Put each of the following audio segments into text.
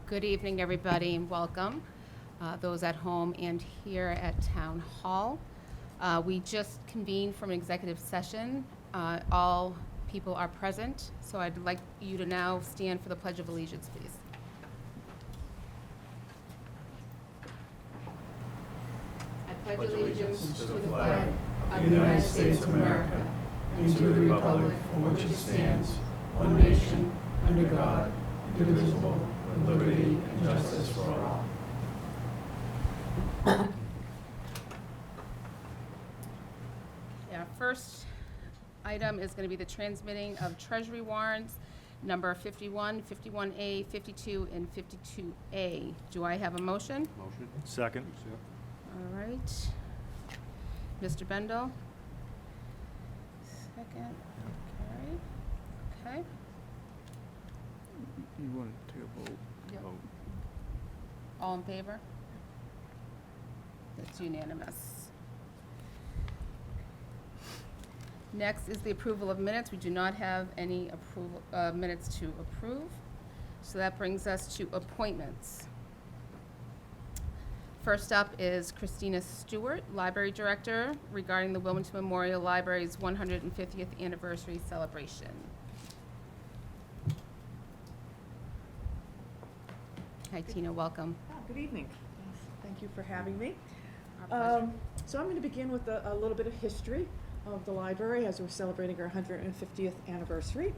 Good evening, everybody, and welcome. Those at home and here at Town Hall. We just convened from an executive session. All people are present, so I'd like you to now stand for the Pledge of Allegiance, please. I pledge allegiance to the flag of the United States of America and to the republic for which it stands, one nation, under God, indivisible, with liberty and justice for all. Our first item is going to be the transmitting of Treasury warrants, number 51, 51A, 52, and 52A. Do I have a motion? Motion. Second. All right. Mr. Bendel? Second. Okay. You want to take a vote? Yep. Vote. All in favor? That's unanimous. Next is the approval of minutes. We do not have any minutes to approve. So that brings us to appointments. First up is Christina Stewart, Library Director, regarding the Wilmington Memorial Library's 150th anniversary celebration. Hi, Tina, welcome. Good evening. Thank you for having me. Our pleasure. So I'm going to begin with a little bit of history of the library as we're celebrating our 150th anniversary.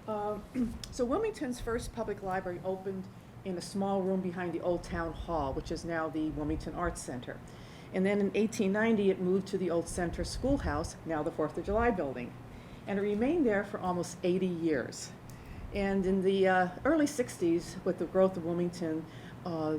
So Wilmington's first public library opened in a small room behind the old town hall, which is now the Wilmington Arts Center. And then in 1890, it moved to the old center schoolhouse, now the 4th of July building. And it remained there for almost 80 years. And in the early 60s, with the growth of Wilmington,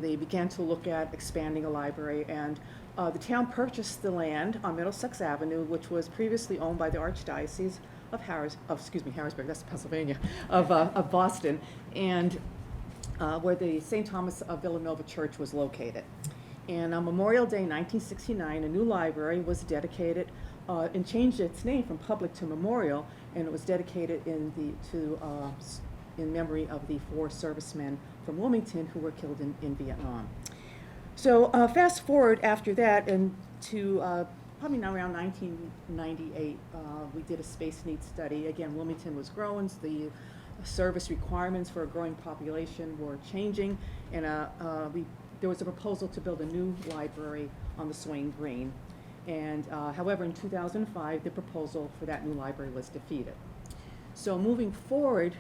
they began to look at expanding a library, and the town purchased the land on Middlesex Avenue, which was previously owned by the Archdiocese of Harrisburg, that's Pennsylvania, of Boston, and where the St. Thomas of Villanova Church was located. And on Memorial Day 1969, a new library was dedicated and changed its name from public to memorial, and it was dedicated in memory of the 4 servicemen from Wilmington who were killed in Vietnam. So fast forward after that, and to probably now around 1998, we did a space needs study. Again, Wilmington was growing, so the service requirements for a growing population were changing, and there was a proposal to build a new library on the Swain Green. And however, in 2005, the proposal for that new library was defeated. So moving forward,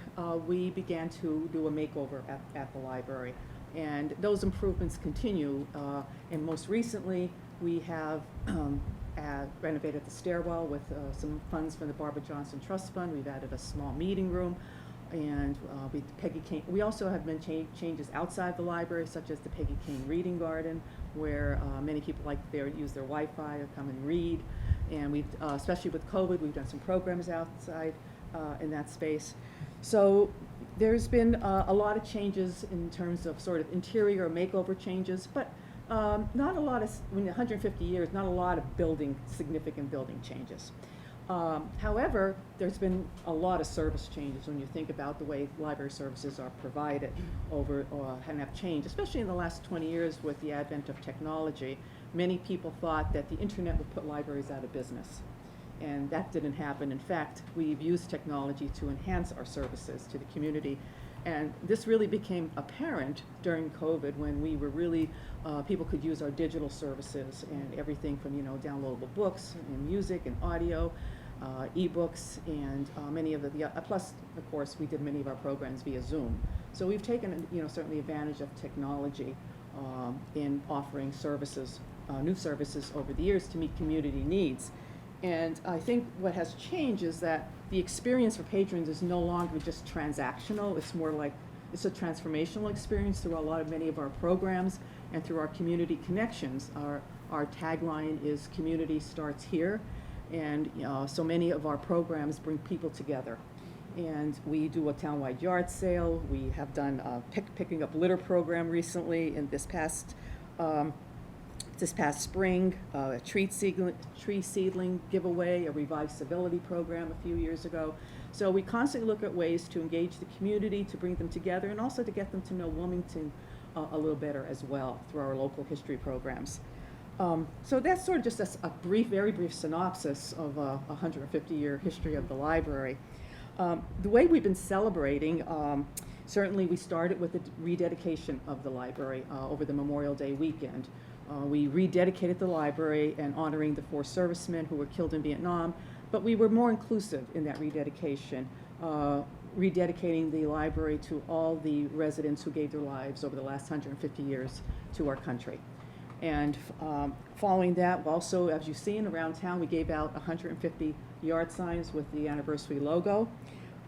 we began to do a makeover at the library. And those improvements continue. And most recently, we have renovated the stairwell with some funds from the Barbara Johnson Trust Fund. We've added a small meeting room. And we also have been changes outside the library, such as the Peggy Kane Reading Garden, where many people like to use their Wi-Fi or come and read. And we've, especially with COVID, we've done some programs outside in that space. So there's been a lot of changes in terms of sort of interior makeover changes, but not a lot of, in 150 years, not a lot of significant building changes. However, there's been a lot of service changes when you think about the way library services are provided and have changed, especially in the last 20 years with the advent of technology. Many people thought that the internet would put libraries out of business, and that didn't happen. In fact, we've used technology to enhance our services to the community, and this really became apparent during COVID when we were really, people could use our digital services and everything from, downloadable books and music and audio, ebooks, and many of plus, of course, we did many of our programs via Zoom. So we've taken, certainly advantage of technology in offering services, new services over the years to meet community needs. And I think what has changed is that the experience for patrons is no longer just transactional. It's more like it's a transformational experience through many of our programs and through our community connections. Our tagline is "Community starts here," and so many of our programs bring people together. And we do a townwide yard sale. We have done picking up litter program recently in this past This past spring, a tree seedling giveaway, a revived civility program a few years ago. So we constantly look at ways to engage the community, to bring them together, and also to get them to know Wilmington a little better as well through our local history programs. So that's sort of just a brief, very brief synopsis of a 150-year history of the library. The way we've been celebrating, certainly we started with the rededication of the library over the Memorial Day weekend. We rededicated the library and honoring the 4 servicemen who were killed in Vietnam, but we were more inclusive in that rededication, rededicating the library to all the residents who gave their lives over the last 150 years to our country. And following that, also, as you've seen around town, we gave out 150 yard signs with the anniversary logo.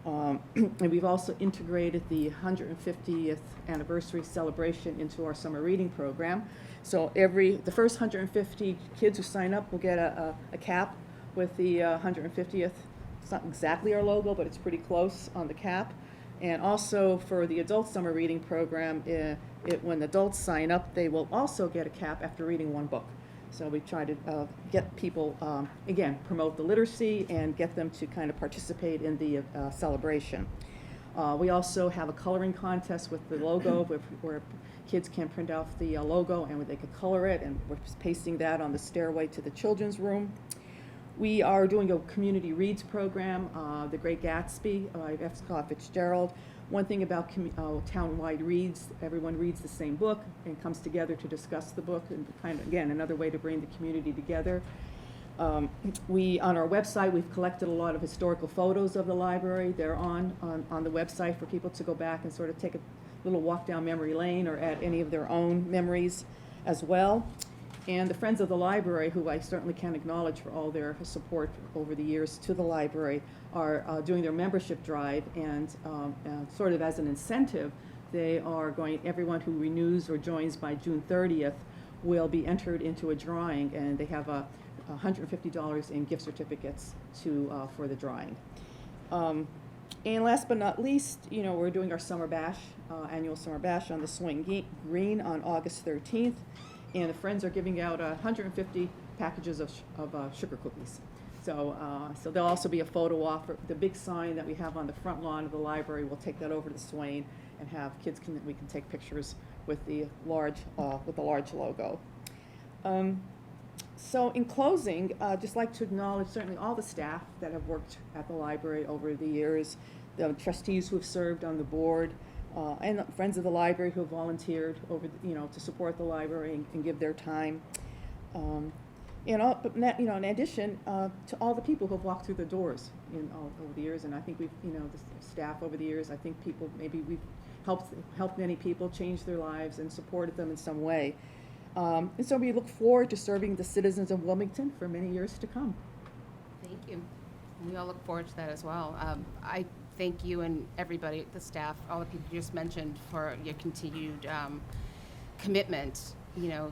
And we've also integrated the 150th anniversary celebration into our summer reading program. So the first 150 kids who sign up will get a cap with the 150th. It's not exactly our logo, but it's pretty close on the cap. And also for the adult summer reading program, when adults sign up, they will also get a cap after reading 1 book. So we try to get people, again, promote the literacy and get them to kind of participate in the celebration. We also have a coloring contest with the logo where kids can print off the logo and where they can color it, and we're pasting that on the stairway to the children's room. We are doing a community reads program, The Great Gatsby by F. Scott Fitzgerald. One thing about town-wide reads, everyone reads the same book and comes together to discuss the book, and kind of, again, another way to bring the community together. On our website, we've collected a lot of historical photos of the library. They're on the website for people to go back and sort of take a little walk down memory lane or add any of their own memories as well. And the Friends of the Library, who I certainly can acknowledge for all their support over the years to the library, are doing their membership drive, and sort of as an incentive, they are going, everyone who renews or joins by June 30th will be entered into a drawing, and they have $150 in gift certificates for the drawing. And last but not least, we're doing our summer bash, annual summer bash on the Swing Green on August 13th. And the Friends are giving out 150 packages of sugar cookies. So there'll also be a photo op. The big sign that we have on the front lawn of the library, we'll take that over to Swain and have kids we can take pictures with the large logo. So in closing, I'd just like to acknowledge certainly all the staff that have worked at the library over the years, the trustees who have served on the board, and the Friends of the Library who have volunteered to support the library and give their time. In addition to all the people who have walked through the doors over the years, and I think we've, the staff over the years, I think we've helped many people change their lives and supported them in some way. And so we look forward to serving the citizens of Wilmington for many years to come. Thank you. We all look forward to that as well. I thank you and everybody, the staff, all the people you just mentioned, for your continued commitment,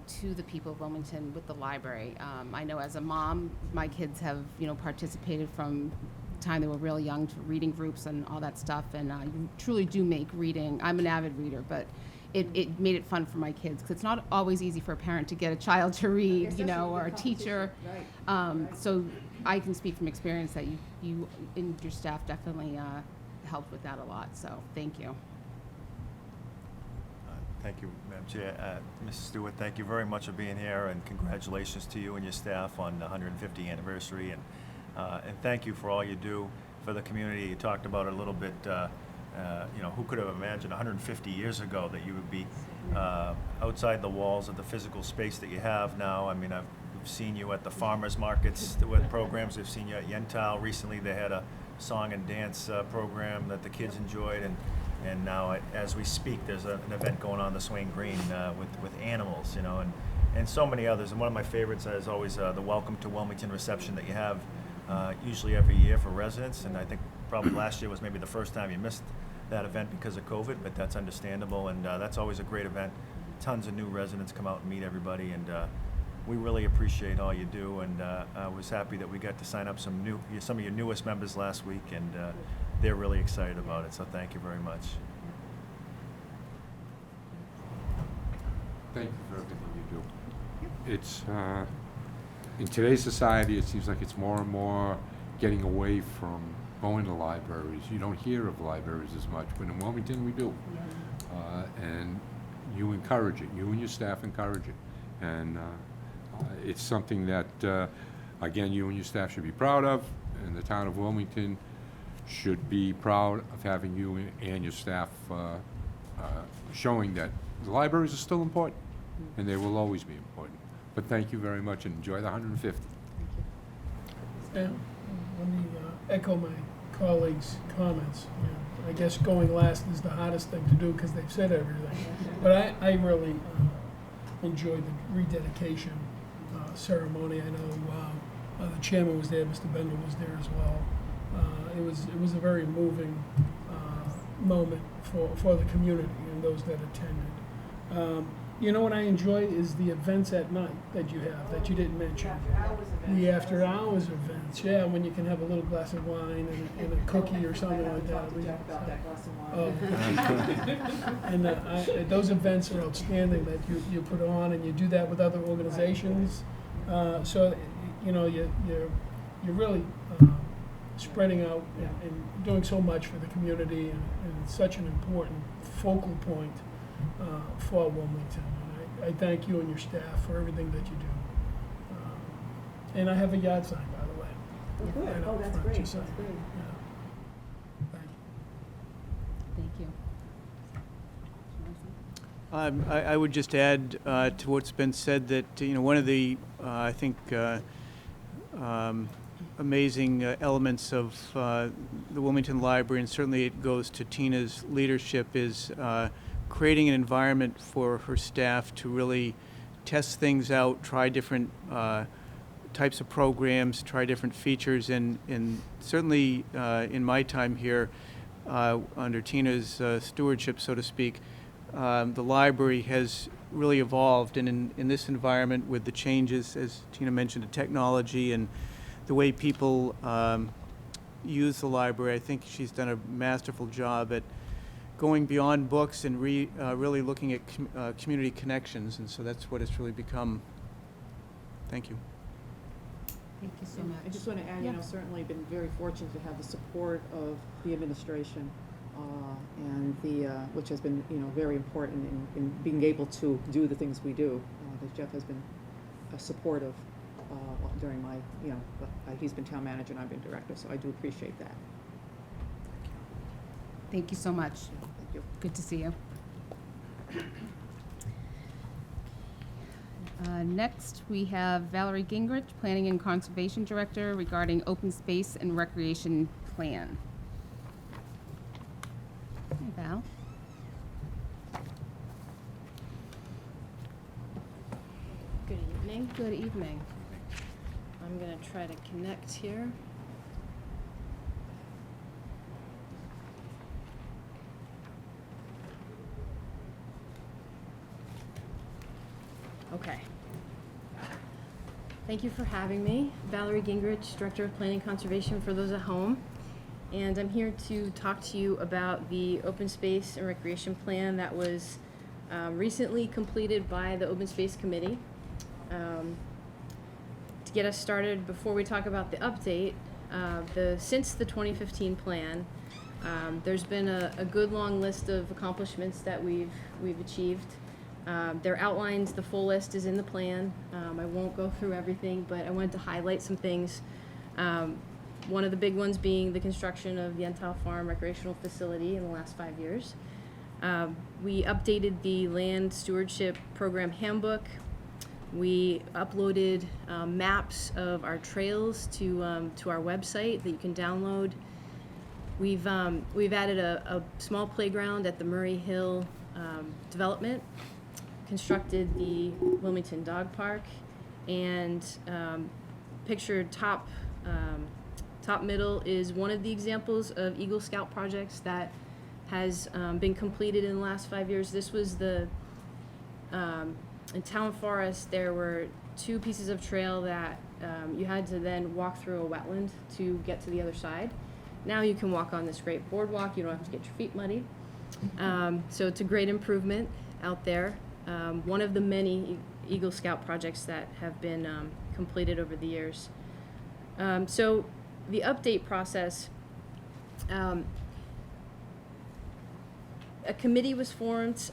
to the people of Wilmington with the library. I know as a mom, my kids have, participated from the time they were really young to reading groups and all that stuff, and you truly do make reading. I'm an avid reader, but it made it fun for my kids, because it's not always easy for a parent to get a child to read, or a teacher. Right. So I can speak from experience that you and your staff definitely helped with that a lot. So thank you. Thank you, Madam Chair. Mrs. Stewart, thank you very much for being here, and congratulations to you and your staff on the 150th anniversary, and thank you for all you do for the community. You talked about it a little bit. Who could have imagined 150 years ago that you would be outside the walls of the physical space that you have now? I mean, I've seen you at the farmers markets with programs. I've seen you at Untitled. Recently, they had a song and dance program that the kids enjoyed, and now as we speak, there's an event going on the Swain Green with animals, and so many others. And one of my favorites is always the Welcome to Wilmington reception that you have usually every year for residents, and I think probably last year was maybe the first time you missed that event because of COVID, but that's understandable, and that's always a great event. Tons of new residents come out and meet everybody, and we really appreciate all you do, and I was happy that we got to sign up some of your newest members last week, and they're really excited about it, so thank you very much. Thank you for everything you do. it's, in today's society, it seems like it's more and more getting away from going to libraries. You don't hear of libraries as much, but in Wilmington, we do. And you encourage it, you and your staff encourage it. And it's something that, again, you and your staff should be proud of, and the town of Wilmington should be proud of having you and your staff showing that the libraries are still important, and they will always be important. But thank you very much, and enjoy the 150. And let me echo my colleagues' comments. You know, I guess going last is the hardest thing to do because they've said everything. But I really enjoyed the rededication ceremony. I know the chairman was there, Mr. Bender was there as well. It was a very moving moment for the community and those that attended. You know what I enjoy is the events at night that you have, that you didn't mention. The after hours events, yeah, when you can have a little glass of wine and a cookie or something like that. About that glass of wine. And those events are outstanding that you put on, and you do that with other organizations. So, you know, you're really spreading out and doing so much for the community, and such an important focal point for Wilmington. And I thank you and your staff for everything that you do. And I have a yard sign, by the way. Oh, good. Right Oh, up that's front, great, just that's saying. great. Yeah. Thank you. Thank you. I would just add to what's been said that, you know, one of the, I think, amazing elements of the Wilmington Library, and certainly it goes to Tina's leadership, is creating an environment for her staff to really test things out, try different types of programs, try different features, and certainly in my time here, under Tina's stewardship, so to speak, the library has really evolved, and in this environment with the changes, as Tina mentioned, the technology and the way people use the library, I think she's done a masterful job at going beyond books and really looking at community connections, and so that's what it's really become. Thank you. Thank you so And much. I just want to add, you know, certainly been very fortunate to have the support of the administration, and which has been, you know, very important in being able to do the things we do. That Jeff has been supportive during my, you know, he's been town manager and I've been director, so I do appreciate that. Thank you so much. Thank you. Good to see you. Next, we have Valerie Gingrich, Planning and Conservation Director, regarding open space and recreation plan. Hi, Val. Good evening. Good evening. I'm going to try to connect here. Okay. Thank you for having me. Valerie Gingrich, Director of Planning and Conservation for those at home. And I'm here to talk to you about the Open Space and Recreation Plan that was recently completed by the Open Space Committee. To get us started, before we talk about the update, since the 2015 plan, there's been a good long list of accomplishments that we've achieved. They're outlined, the full list is in the plan. I won't go through everything, but I wanted to highlight some things. One of the big ones being the construction of the Untitled Farm recreational facility in the last 5 years. We updated the land stewardship program handbook. We uploaded maps of our trails to our website that you can download. We've added a small playground at the Murray Hill development, constructed the Wilmington Dog Park, and pictured top middle is one of the examples of Eagle Scout projects that has been completed in the last 5 years. This was in Town Forest, there were 2 pieces of trail that you had to then walk through a wetland to get to the other side. Now you can walk on this great boardwalk, you don't have to get your feet muddy. So it's a great improvement out there. One of the many Eagle Scout projects that have been completed over the years. So the update process, a committee was formed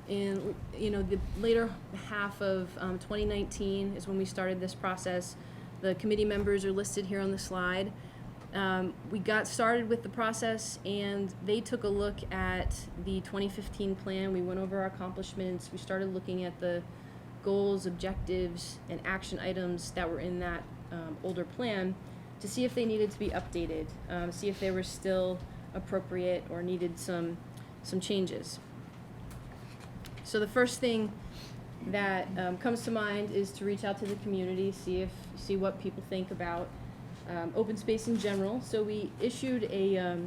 in the later half of 2019 is when we started this process. The committee members are listed here on the slide. We got started with the process, and they took a look at the 2015 plan. We went over our accomplishments. We started looking at the goals, objectives, and action items that were in that older plan to see if they needed to be updated, see if they were still appropriate or needed some changes. So the first thing that comes to mind is to reach out to the community, see what people think about open space in general. So we issued a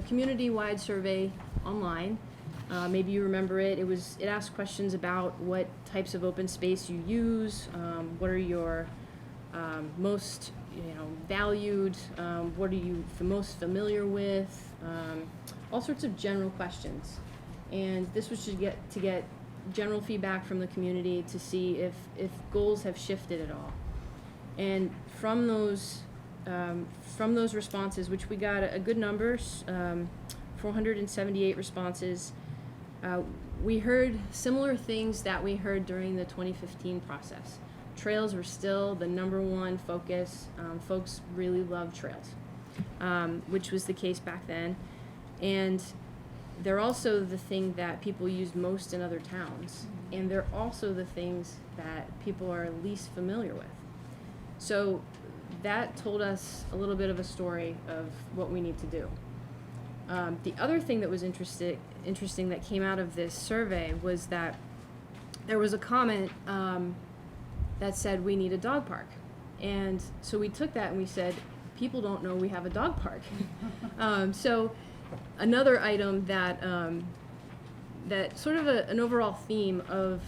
community-wide survey online. Maybe you remember it. It asked questions about what types of open space you use, what are your most valued, what are you the most familiar with, all sorts of general questions. And this was to get general feedback from the community to see if goals have shifted at all. And from those responses, which we got a good number, 478 responses, we heard similar things that we heard during the 2015 process. Trails were still the #1 focus. Folks really love trails, which was the case back then. And they're also the thing that people use most in other towns. And they're also the things that people are least familiar with. So that told us a little bit of a story of what we need to do. The other thing that was interesting that came out of this survey was that there was a comment that said we need a dog park. And so we took that and we said, people don't know we have a dog park. So another item that sort of an overall theme of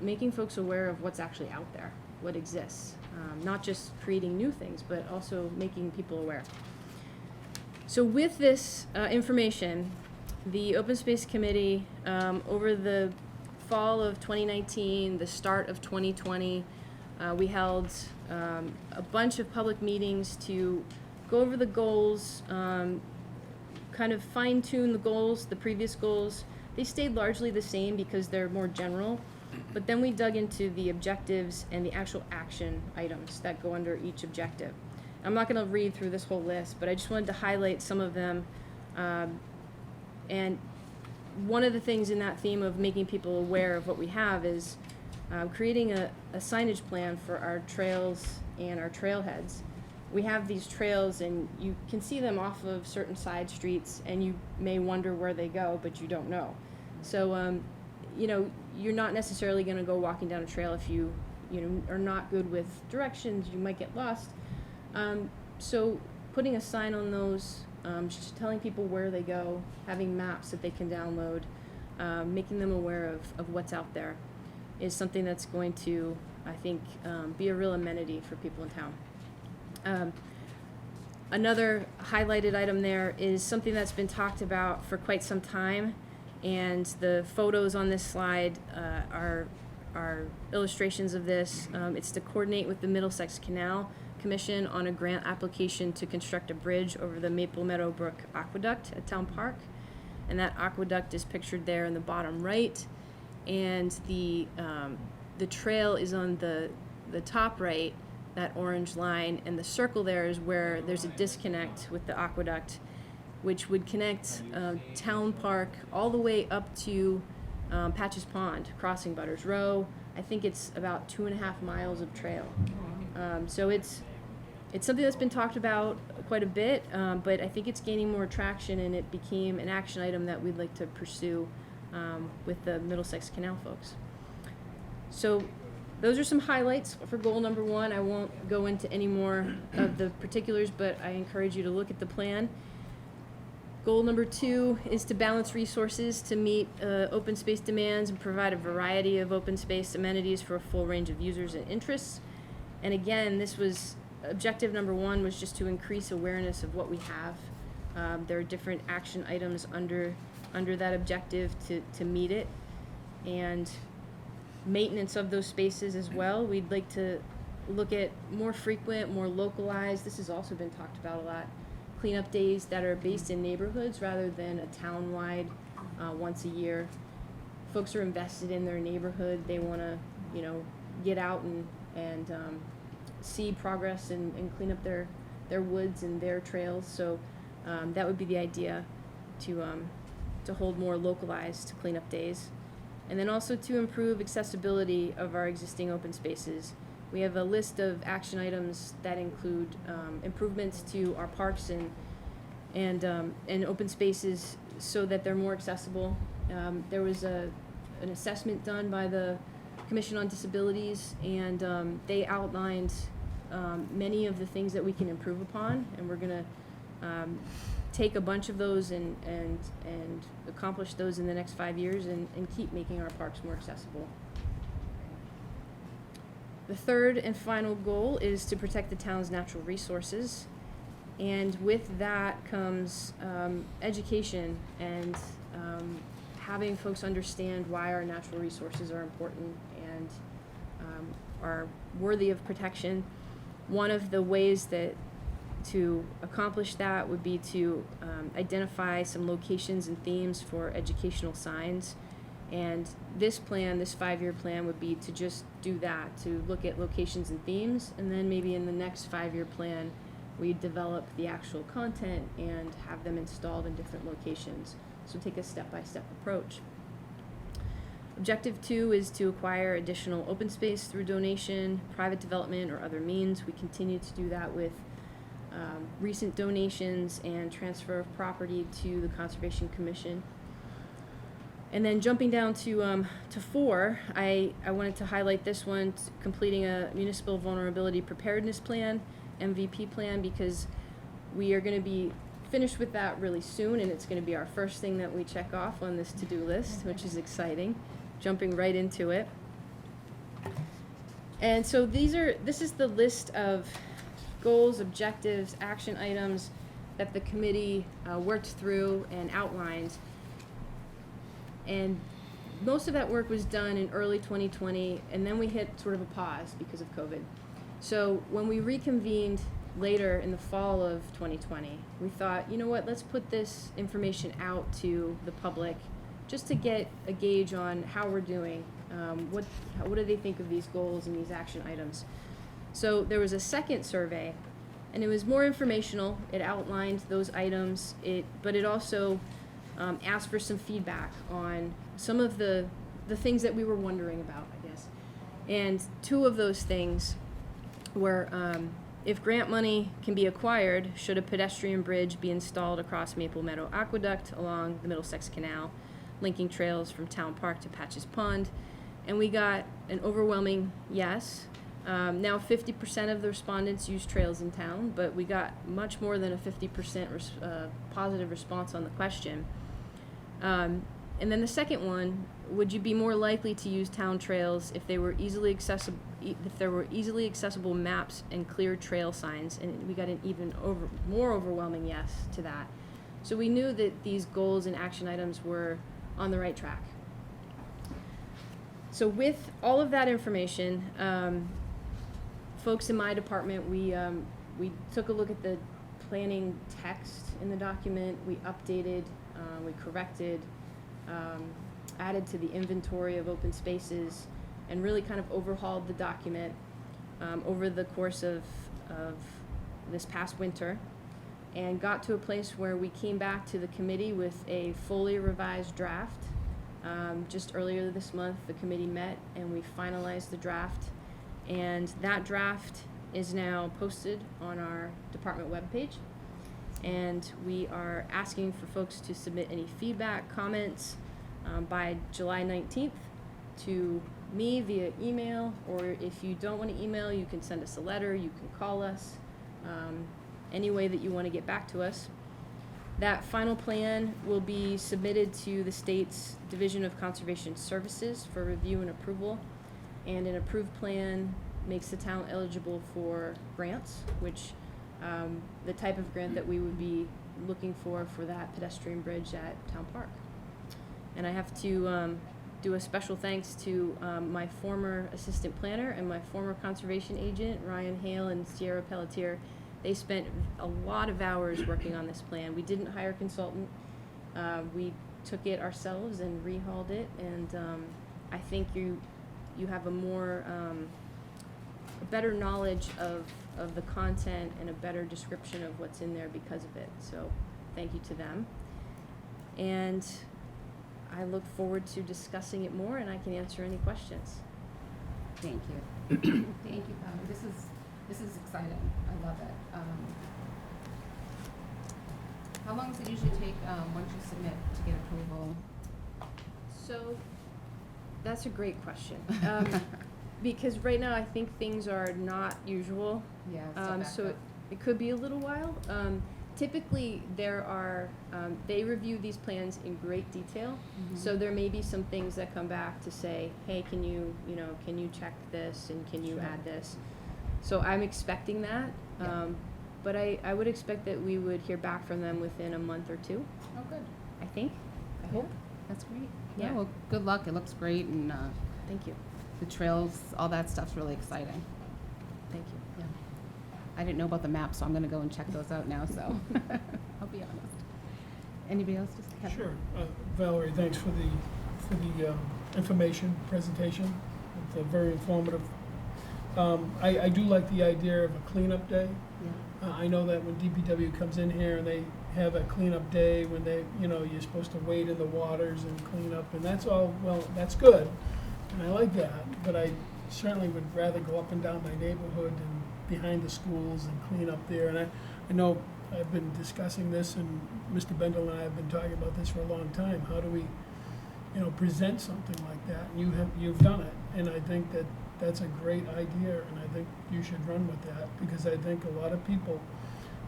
making folks aware of what's actually out there, what exists. Not just creating new things, but also making people aware. So with this information, the Open Space Committee, over the fall of 2019, the start of 2020, we held a bunch of public meetings to go over the goals, kind of fine-tune the goals, the previous goals. They stayed largely the same because they're more general. But then we dug into the objectives and the actual action items that go under each objective. I'm not going to read through this whole list, but I just wanted to highlight some of them. And one of the things in that theme of making people aware of what we have is creating a signage plan for our trails and our trailheads. We have these trails, and you can see them off of certain side streets, and you may wonder where they go, but you don't know. So, you're not necessarily going to go walking down a trail if you are not good with directions. You might get lost. So putting a sign on those, just telling people where they go, having maps that they can download, making them aware of what's out there is something that's going to, I think, be a real amenity for people in town. Another highlighted item there is something that's been talked about for quite some time. And the photos on this slide are illustrations of this. It's to coordinate with the Middlesex Canal Commission on a grant application to construct a bridge over the Maple Meadow Brook Aqueduct at Town Park. And that aqueduct is pictured there in the bottom right. And the trail is on the top right, that orange line. And the circle there is where there's a disconnect with the aqueduct, which would connect Town Park all the way up to Patches Pond, crossing Butters Row. I think it's about 2.5 miles of trail. So it's something that's been talked about quite a bit, but I think it's gaining more traction, and it became an action item that we'd like to pursue with the Middlesex Canal folks. So those are some highlights for goal number 1. I won't go into any more of the particulars, but I encourage you to look at the plan. Goal number 2 is to balance resources to meet open space demands and provide a variety of open space amenities for a full range of users and interests. And again, objective number 1 was just to increase awareness of what we have. There are different action items under that objective to meet it. And maintenance of those spaces as well. We'd like to look at more frequent, more localized, this has also been talked about a lot, cleanup days that are based in neighborhoods rather than a town-wide once a year. Folks are invested in their neighborhood. They want to, get out and see progress and clean up their woods and their trails. So that would be the idea, to hold more localized cleanup days. And then also to improve accessibility of our existing open spaces. We have a list of action items that include improvements to our parks and open spaces so that they're more accessible. There was an assessment done by the Commission on Disabilities, and they outlined many of the things that we can improve upon, and we're going to take a bunch of those and accomplish those in the next 5 years and keep making our parks more accessible. The third and final goal is to protect the town's natural resources, and with that comes education and having folks understand why our natural resources are important and are worthy of protection. One of the ways that to accomplish that would be to identify some locations and themes for educational signs. And this plan, this 5-year plan, would be to just do that, to look at locations and themes, and then maybe in the next 5-year plan, we develop the actual content and have them installed in different locations. So take a step-by-step approach. Objective 2 is to acquire additional open space through donation, private development, or other means. We continue to do that with recent donations and transfer of property to the Conservation Commission. And then jumping down to 4, I wanted to highlight this one, completing a municipal vulnerability preparedness plan, MVP plan, because we are going to be finished with that really soon, and it's going to be our first thing that we check off on this to-do list, which is exciting. Jumping right into it. And so this is the list of goals, objectives, action items that the committee worked through and outlined. And most of that work was done in early 2020, and then we hit sort of a pause because of COVID. So when we reconvened later in the fall of 2020, we thought, you know what, let's put this information out to the public just to get a gauge on how we're doing. What do they think of these goals and these action items? So there was a second survey, and it was more informational. It outlined those items, but it also asked for some feedback on some of the things that we were wondering about, I guess. And 2 of those things were, if grant money can be acquired, should a pedestrian bridge be installed across Maple Meadow Aqueduct along the Middlesex Canal, linking trails from Town Park to Patches Pond? And we got an overwhelming yes. Now 50% of the respondents use trails in town, but we got much more than a 50% positive response on the question. And then the second one, would you be more likely to use town trails if they were easily accessible, if there were easily accessible maps and clear trail signs? And we got an even more overwhelming yes to that. So we knew that these goals and action items were on the right track. So with all of that information, folks in my department, we took a look at the planning text in the document. We updated, we corrected, added to the inventory of open spaces, and really kind of overhauled the document over the course of this past winter, and got to a place where we came back to the committee with a fully revised draft. Just earlier this month, the committee met and we finalized the draft, and that draft is now posted on our department webpage. And we are asking for folks to submit any feedback, comments by July 19th to me via email, or if you don't want to email, you can send us a letter, you can call us, any way that you want to get back to us. That final plan will be submitted to the state's Division of Conservation Services for review and approval, and an approved plan makes the town eligible for grants, which the type of grant that we would be looking for that pedestrian bridge at Town Park. And I have to do a special thanks to my former assistant planner and my former conservation agent, Ryan Hale and Sierra Pelletier. They spent a lot of hours working on this plan. We didn't hire a consultant. We took it ourselves and rehauled it, and I think you have a better knowledge of the content and a better description of what's in there because of it. So thank you to them. And I look forward to discussing it more, and I can answer any questions. Thank you. Thank you, Pam. This is exciting. I love it. How long does it usually take once you submit to get approval? So that's a great question. Because right now I think things are not usual. Yeah. So backed So up. it could be a little while. Typically, they review these plans in great detail. Mhm. So there may be some things that come back to say, hey, can you check this and can you Sure. add this? So I'm expecting that. Yeah. But I would expect that we would hear back from them within a month or two, Oh, good. I think. I hope. That's great. Yeah. Well, good luck. It looks great, and Thank you. the trails, all that stuff's really exciting. Thank you. Yeah. I didn't know about the map, so I'm gonna go and check those out now, so I'll be honest. Anybody else? Just Kevin? Sure. Valerie, thanks for the information presentation. It's very informative. I do like the idea of a cleanup day. Yeah. I know that when DPW comes in here and they have a cleanup day when you're supposed to wade in the waters and clean up, and that's all, well, that's good, and I like that, but I certainly would rather go up and down my neighborhood and behind the schools and clean up there, and I know I've been discussing this, and Mr. Bendel and I have been talking about this for a long time. How do we, present something like that? And you've done it, and I think that's a great idea, and I think you should run with that, because I think a lot of people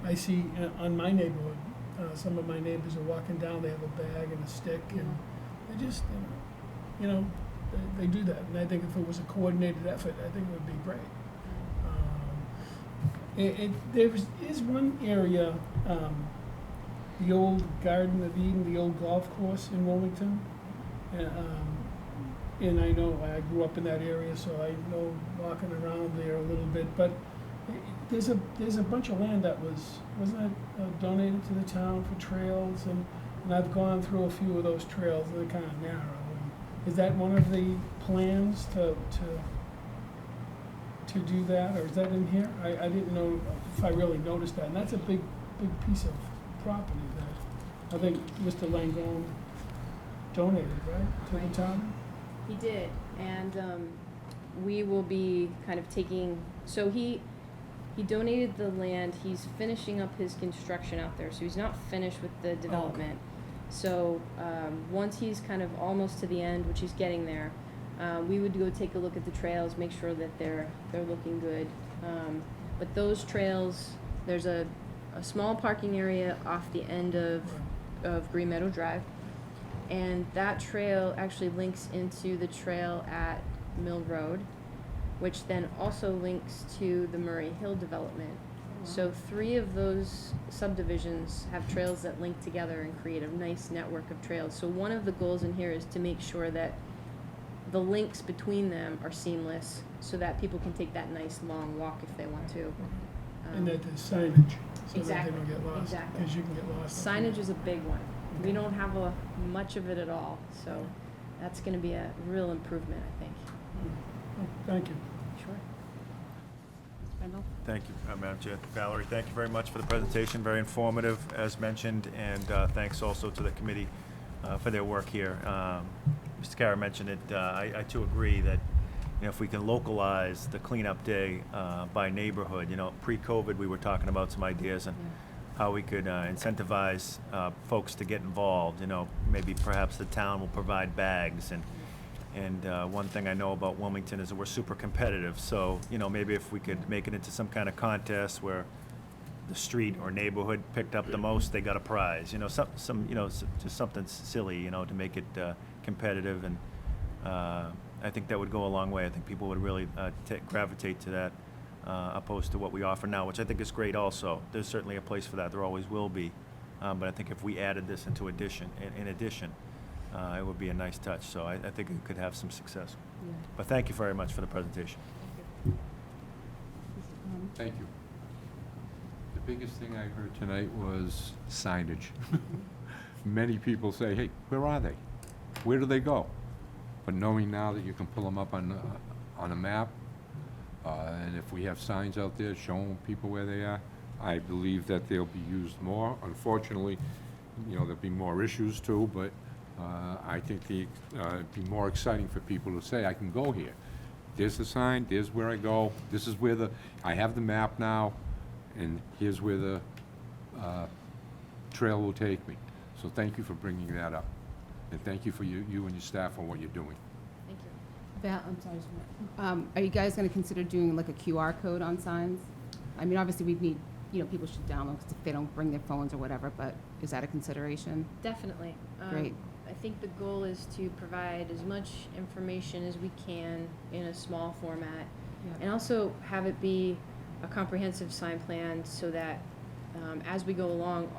I see on my neighborhood, some of my neighbors are walking down, they have a bag and a stick, and they just, they do that. And I think if it was a coordinated effort, I think it would be great. There is one area, the old Garden of Eden, the old golf course in Wilmington. And I know I grew up in that area, so I know walking around there a little bit. But there's a bunch of land that wasn't it donated to the town for trails, and I've gone through a few of those trails, and they're kind of narrow. And is that one of the plans to do that, or is that in here? I didn't know if I really noticed that, and that's a big piece of property that I think Mr. Langone donated, right, to Right. the town? He did, and we will be kind of taking, so he donated the land, he's finishing up his construction out there, so he's not finished with the development. So once he's kind of almost to the end, which he's getting there, we would go take a look at the trails, make sure that they're looking good. But those trails, there's a small parking area off the end of Green Meadow Drive. And that trail actually links into the trail at Mill Road, which then also links to the Murray Hill development. So 3 of those subdivisions have trails that link together and create a nice network of trails. So one of the goals in here is to make sure that the links between them are seamless so that people can take that nice long walk if they want to. And that there's signage, so that Exactly, they don't get lost. exactly. Because you can get lost. up there. Signage is a big one. We don't have much of it at all, so that's gonna be a real improvement, I think. Oh, thank you. Sure. Mr. Bendel? Thank you, Madam Chair. Valerie, thank you very much for the presentation, very informative, as mentioned, and thanks also to the committee for their work here. Mr. Kara mentioned it, I too agree that, if we can localize the cleanup day by neighborhood, pre-COVID, we were talking about some ideas and how we could incentivize folks to get involved, maybe perhaps the town will provide bags, and one thing I know about Wilmington is that we're super competitive, so, maybe if we could make it into some kind of contest where the street or neighborhood picked up the most, they got a prize, just something silly, to make it competitive, and I think that would go a long way. I think people would really gravitate to that, opposed to what we offer now, which I think is great also. There's certainly a place for that, there always will be, but I think if we added this in addition, it would be a nice touch. So I think it could have some success. Yeah. But thank you very much for the presentation. Thank you. The biggest thing I heard tonight was signage. Many people say, hey, where are they? Where do they go? But knowing now that you can pull them up on a map, and if we have signs out there showing people where they are, I believe that they'll be used more. Unfortunately, there'll be more issues too, but I think it'd be more exciting for people to say, I can go here. There's the sign, there's where I go, this is where I have the map now, and here's where the trail will take me. So thank you for bringing that up. And thank you for you and your staff for what you're doing. Thank you. Val, I'm sorry. just a minute. Are you guys going to consider doing like a QR code on signs? I mean, obviously we'd need, people should download if they don't bring their phones or whatever, but is that a consideration? Definitely. Great. I think the goal is to provide as much information as we can in a small format, and also have it be a comprehensive sign plan so that as we go along,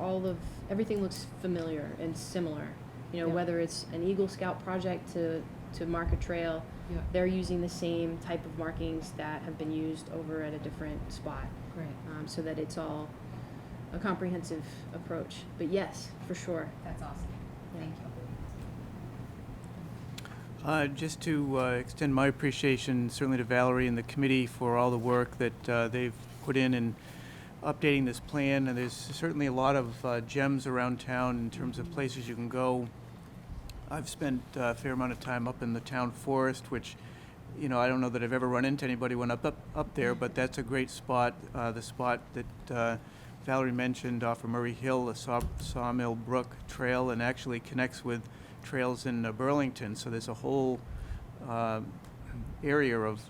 everything looks familiar and similar. Yeah. Whether it's an Eagle Scout project to mark a trail, Yeah. they're using the same type of markings that have been used over at a different spot, Great. so that it's all a comprehensive approach. But yes, for sure. That's awesome. Thank you. Just to extend my appreciation certainly to Valerie and the committee for all the work that they've put in updating this plan. And there's certainly a lot of gems around town in terms of places you can go. I've spent a fair amount of time up in the town forest, which, I don't know that I've ever run into anybody when up there, but that's a great spot. The spot that Valerie mentioned off of Murray Hill, the Sawmill Brook Trail, and actually connects with trails in Burlington. So there's a whole area of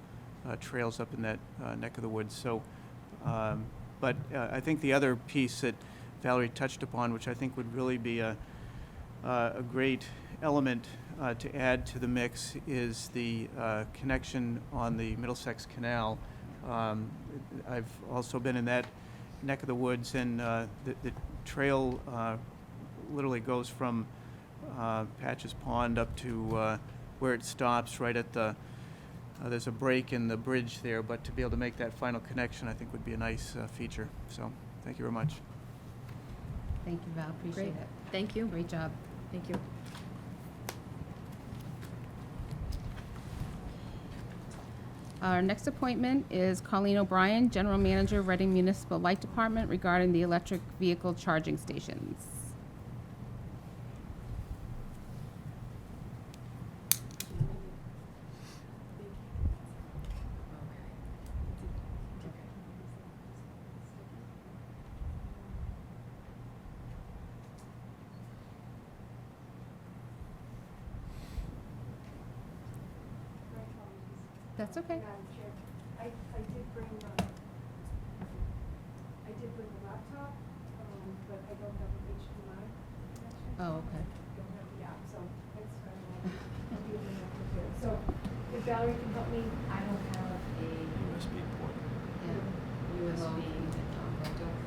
trails up in that neck of the woods. So, but I think the other piece that Valerie touched upon, which I think would really be a great element to add to the mix, is the connection on the Middlesex Canal. I've also been in that neck of the woods, and the trail literally goes from Patches Pond up to where it stops right at there's a break in the bridge there, but to be able to make that final connection, I think would be a nice feature. So thank you very much. Thank you, Val. Appreciate Great. it. Thank you. Great job. Thank you. Our next appointment is Colleen O'Brien, General Manager, Reading Municipal Light Department, regarding the electric vehicle charging stations. That's okay. Madam Chair, I did bring a laptop, but I don't have an HDMI connection. Oh, okay. I don't have the app, so that's why I'll be able to have it. So if Valerie can help me, I don't have a USB port. USB. okay.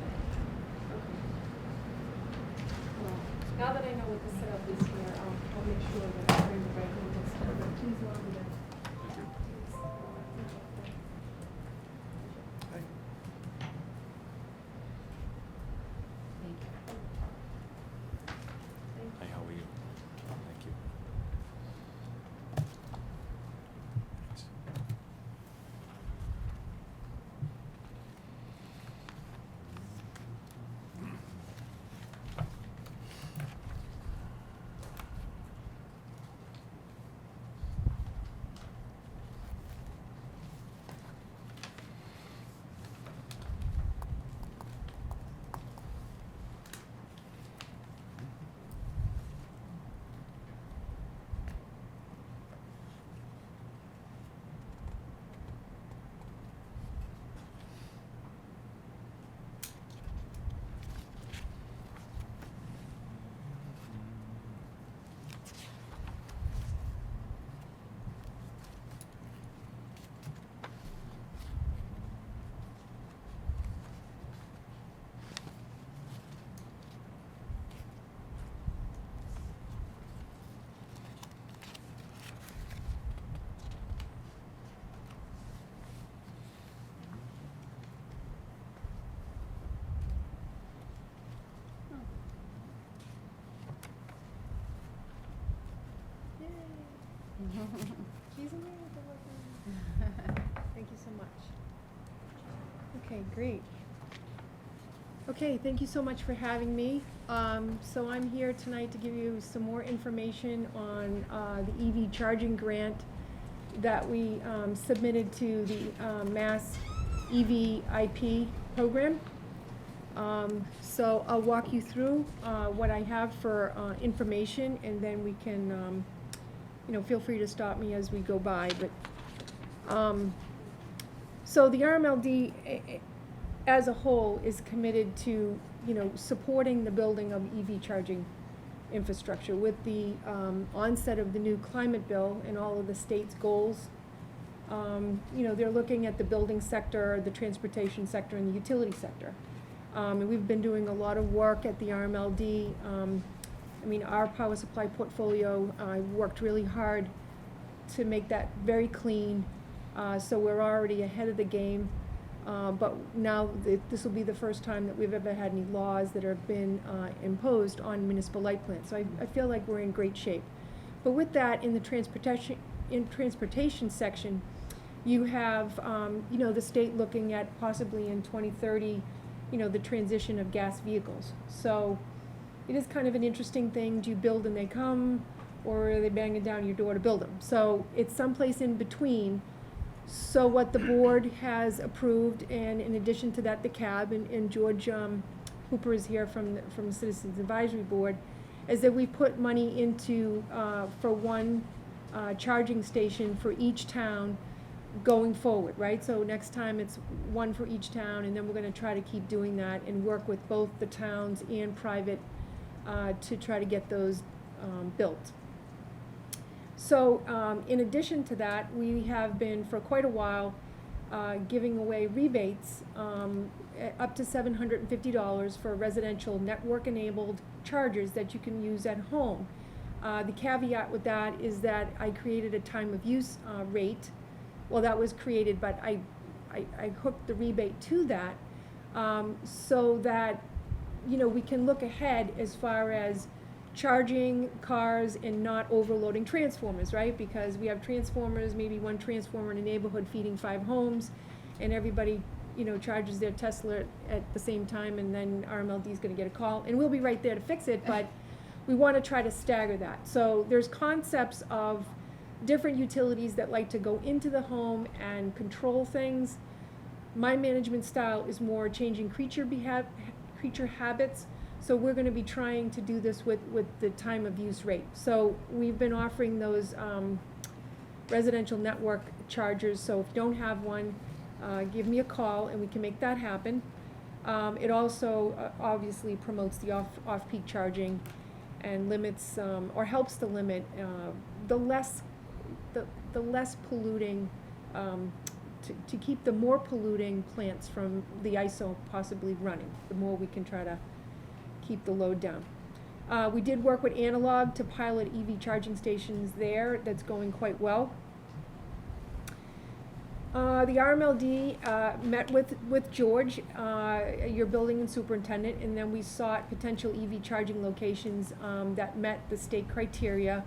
Well, now that I know what the setup is here, I'll make sure that I bring the right one next time, but please allow me to. Thank you. Hi, how are you? Thank you. She's in there with the working. Thank you so much. Okay, great. Okay, thank you so much for having me. So I'm here tonight to give you some more information on the EV charging grant that we submitted to the Mass EV IP program. So I'll walk you through what I have for information, and then we can, feel free to stop me as we go by. But so the RMLD as a whole is committed to, supporting the building of EV charging infrastructure with the onset of the new climate bill and all of the state's goals. They're looking at the building sector, the transportation sector, and the utility sector. And we've been doing a lot of work at the RMLD. Our power supply portfolio, I worked really hard to make that very clean. So we're already ahead of the game. But now this will be the first time that we've ever had any laws that have been imposed on municipal light plants. So I feel like we're in great shape. But with that, in the transportation section, you have, the state looking at possibly in 2030, the transition of gas vehicles. So it is kind of an interesting thing. Do you build and they come, or are they banging down your door to build them? So it's someplace in between. So what the board has approved, and in addition to that, the CAB, and George Hooper is here from the Citizens Advisory Board, is that we put money into, for one charging station for each town going forward, right? So next time it's one for each town, and then we're gonna try to keep doing that and work with both the towns and private to try to get those built. So in addition to that, we have been for quite a while giving away rebates up to $750 for residential network-enabled chargers that you can use at home. The caveat with that is that I created a time of use rate. Well, that was created, but I hooked the rebate to that so that, we can look ahead as far as charging cars and not overloading transformers, right? Because we have transformers, maybe one transformer in a neighborhood feeding 5 homes, and everybody, charges their Tesla at the same time, and then RMLD is gonna get a call, and we'll be right there to fix it, but we wanna try to stagger that. So there's concepts of different utilities that like to go into the home and control things. My management style is more changing creature habits. So we're going to be trying to do this with the time of use rate. So we've been offering those residential network chargers. So if you don't have one, give me a call and we can make that happen. It also obviously promotes the off-peak charging and limits or helps to limit the less polluting, to keep the more polluting plants from the ISO possibly running. The more we can try to keep the load down. We did work with Analog to pilot EV charging stations there. That's going quite well. The RMLD met with George, your building and superintendent, and then we sought potential EV charging locations that met the state criteria,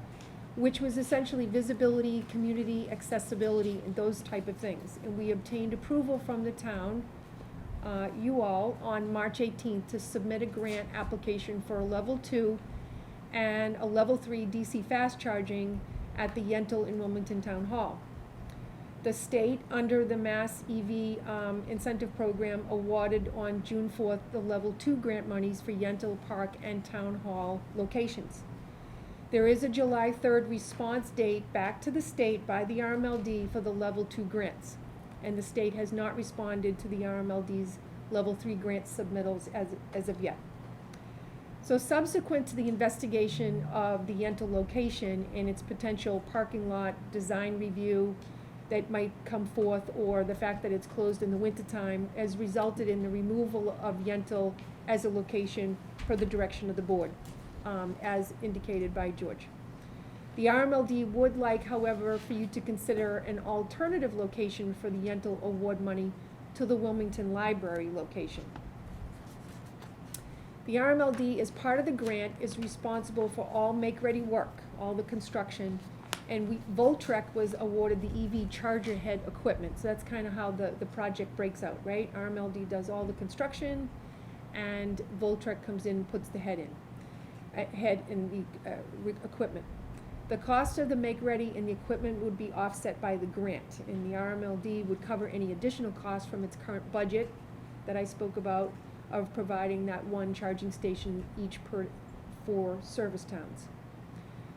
which was essentially visibility, community accessibility, and those type of things. And we obtained approval from the town, you all, on March 18th to submit a grant application for a level 2 and a level 3 DC fast charging at the Yentl in Wilmington Town Hall. The state, under the Mass EV incentive program, awarded on June 4th the level 2 grant monies for Yentl Park and Town Hall locations. There is a July 3rd response date back to the state by the RMLD for the level 2 grants, and the state has not responded to the RMLD's level 3 grant submittals as of yet. So subsequent to the investigation of the Yentl location and its potential parking lot design review that might come forth, or the fact that it's closed in the wintertime, has resulted in the removal of Yentl as a location per the direction of the board, as indicated by George. The RMLD would like, however, for you to consider an alternative location for the Yentl award money to the Wilmington Library location. The RMLD, as part of the grant, is responsible for all make-ready work, all the construction, And Voltrek was awarded the EV charger head equipment, so that's kind of how the project breaks out, right? RMLD does all the construction, and Voltrek comes in and puts the head in the equipment. The cost of the make-ready and the equipment would be offset by the grant, and the RMLD would cover any additional costs from its current budget that I spoke about of providing that one charging station each for service towns.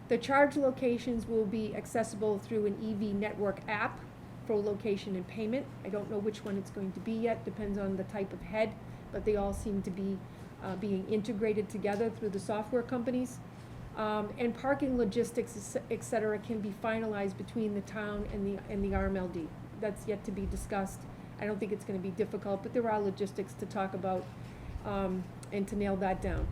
The charge locations will be accessible through an EV network app for location and payment. I don't know which one it's going to be yet, depends on the type of head, but they all seem to be being integrated together through the software companies. And parking logistics, et cetera, can be finalized between the town and the RMLD. That's yet to be discussed. I don't think it's gonna be difficult, but there are logistics to talk about and to nail that down.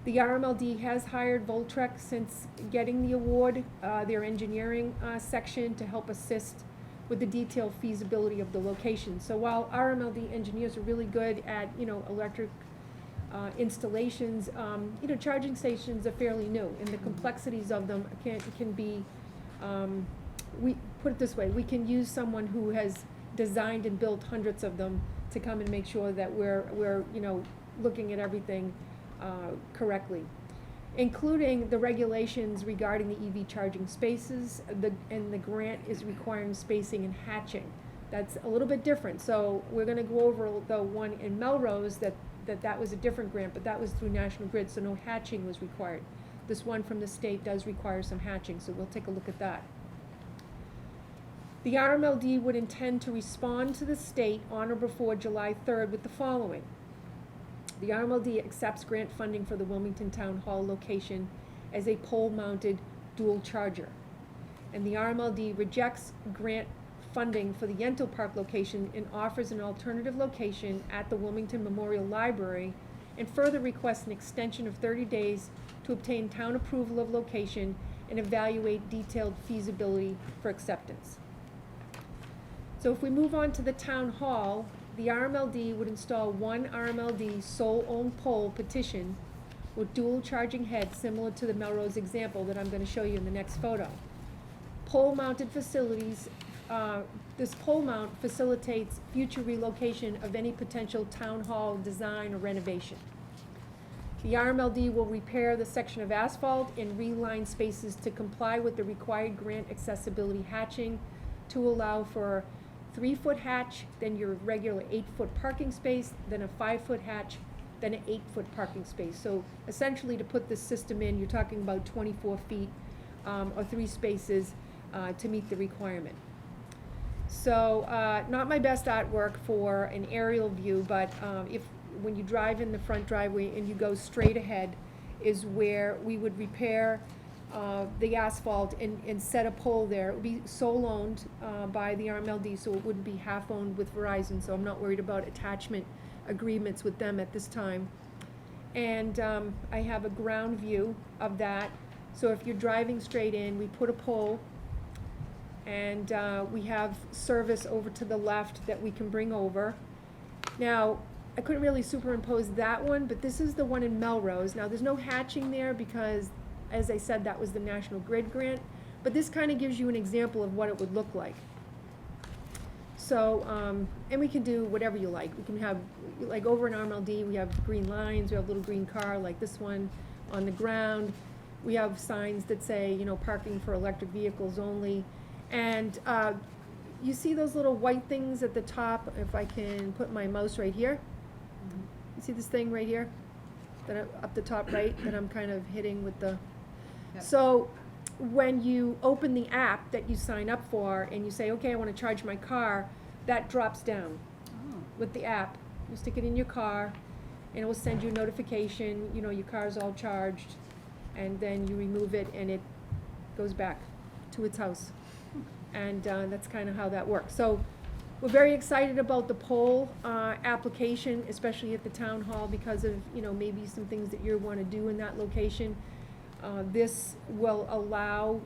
The RMLD has hired Voltrek since getting the award, their engineering section, to help assist with the detailed feasibility of the location. So while RMLD engineers are really good at, electric installations, charging stations are fairly new, and the complexities of them can be, we put it this way, we can use someone who has designed and built hundreds of them to come and make sure that we're looking at everything correctly, including the regulations regarding the EV charging spaces. And the grant is requiring spacing and hatching. That's a little bit different. So we're going to go over the one in Melrose that was a different grant, but that was through National Grid, so no hatching was required. This one from the state does require some hatching, so we'll take a look at that. The RMLD would intend to respond to the state on or before July 3rd with the following. The RMLD accepts grant funding for the Wilmington Town Hall location as a pole-mounted dual charger. And the RMLD rejects grant funding for the Yentl Park location and offers an alternative location at the Wilmington Memorial Library, and further requests an extension of 30 days to obtain town approval of location and evaluate detailed feasibility for acceptance. So if we move on to the town hall, the RMLD would install one RMLD sole-owned pole petition with dual charging heads similar to the Melrose example that I'm going to show you in the next photo. Pole-mounted facilities, this pole mount facilitates future relocation of any potential town hall design or renovation. The RMLD will repair the section of asphalt and reline spaces to comply with the required grant accessibility hatching to allow for 3-foot hatch, then your regular 8-foot parking space, then a 5-foot hatch, then an 8-foot parking space. So essentially, to put this system in, you're talking about 24 feet or 3 spaces to meet the requirement. So not my best artwork for an aerial view, but when you drive in the front driveway and you go straight ahead is where we would repair the asphalt and set a pole there. It would be sole owned by the RMLD, so it wouldn't be half owned with Verizon, so I'm not worried about attachment agreements with them at this time. And I have a ground view of that. So if you're driving straight in, we put a pole, and we have service over to the left that we can bring over. Now, I couldn't really superimpose that one, but this is the one in Melrose. Now, there's no hatching there because, as I said, that was the National Grid grant, but this kind of gives you an example of what it would look like. So, and we can do whatever you like. We can have, like over in RMLD, we have green lines, we have a little green car like this one on the ground. We have signs that say, you know, parking for electric vehicles only. And you see those little white things at the top, if I can put my mouse right here. You see this thing right here, that up the top right, that I'm kind of hitting with the. Yep. So when you open the app that you sign up for and you say, okay, I want to charge my car, that drops down with the app. You stick it in your car, and it will send you a notification, you know, your car's all charged, and then you remove it and it goes back to its house. And that's kind of how that works. So we're very excited about the poll application, especially at the town hall, because of, you know, maybe some things that you want to do in that location. This will allow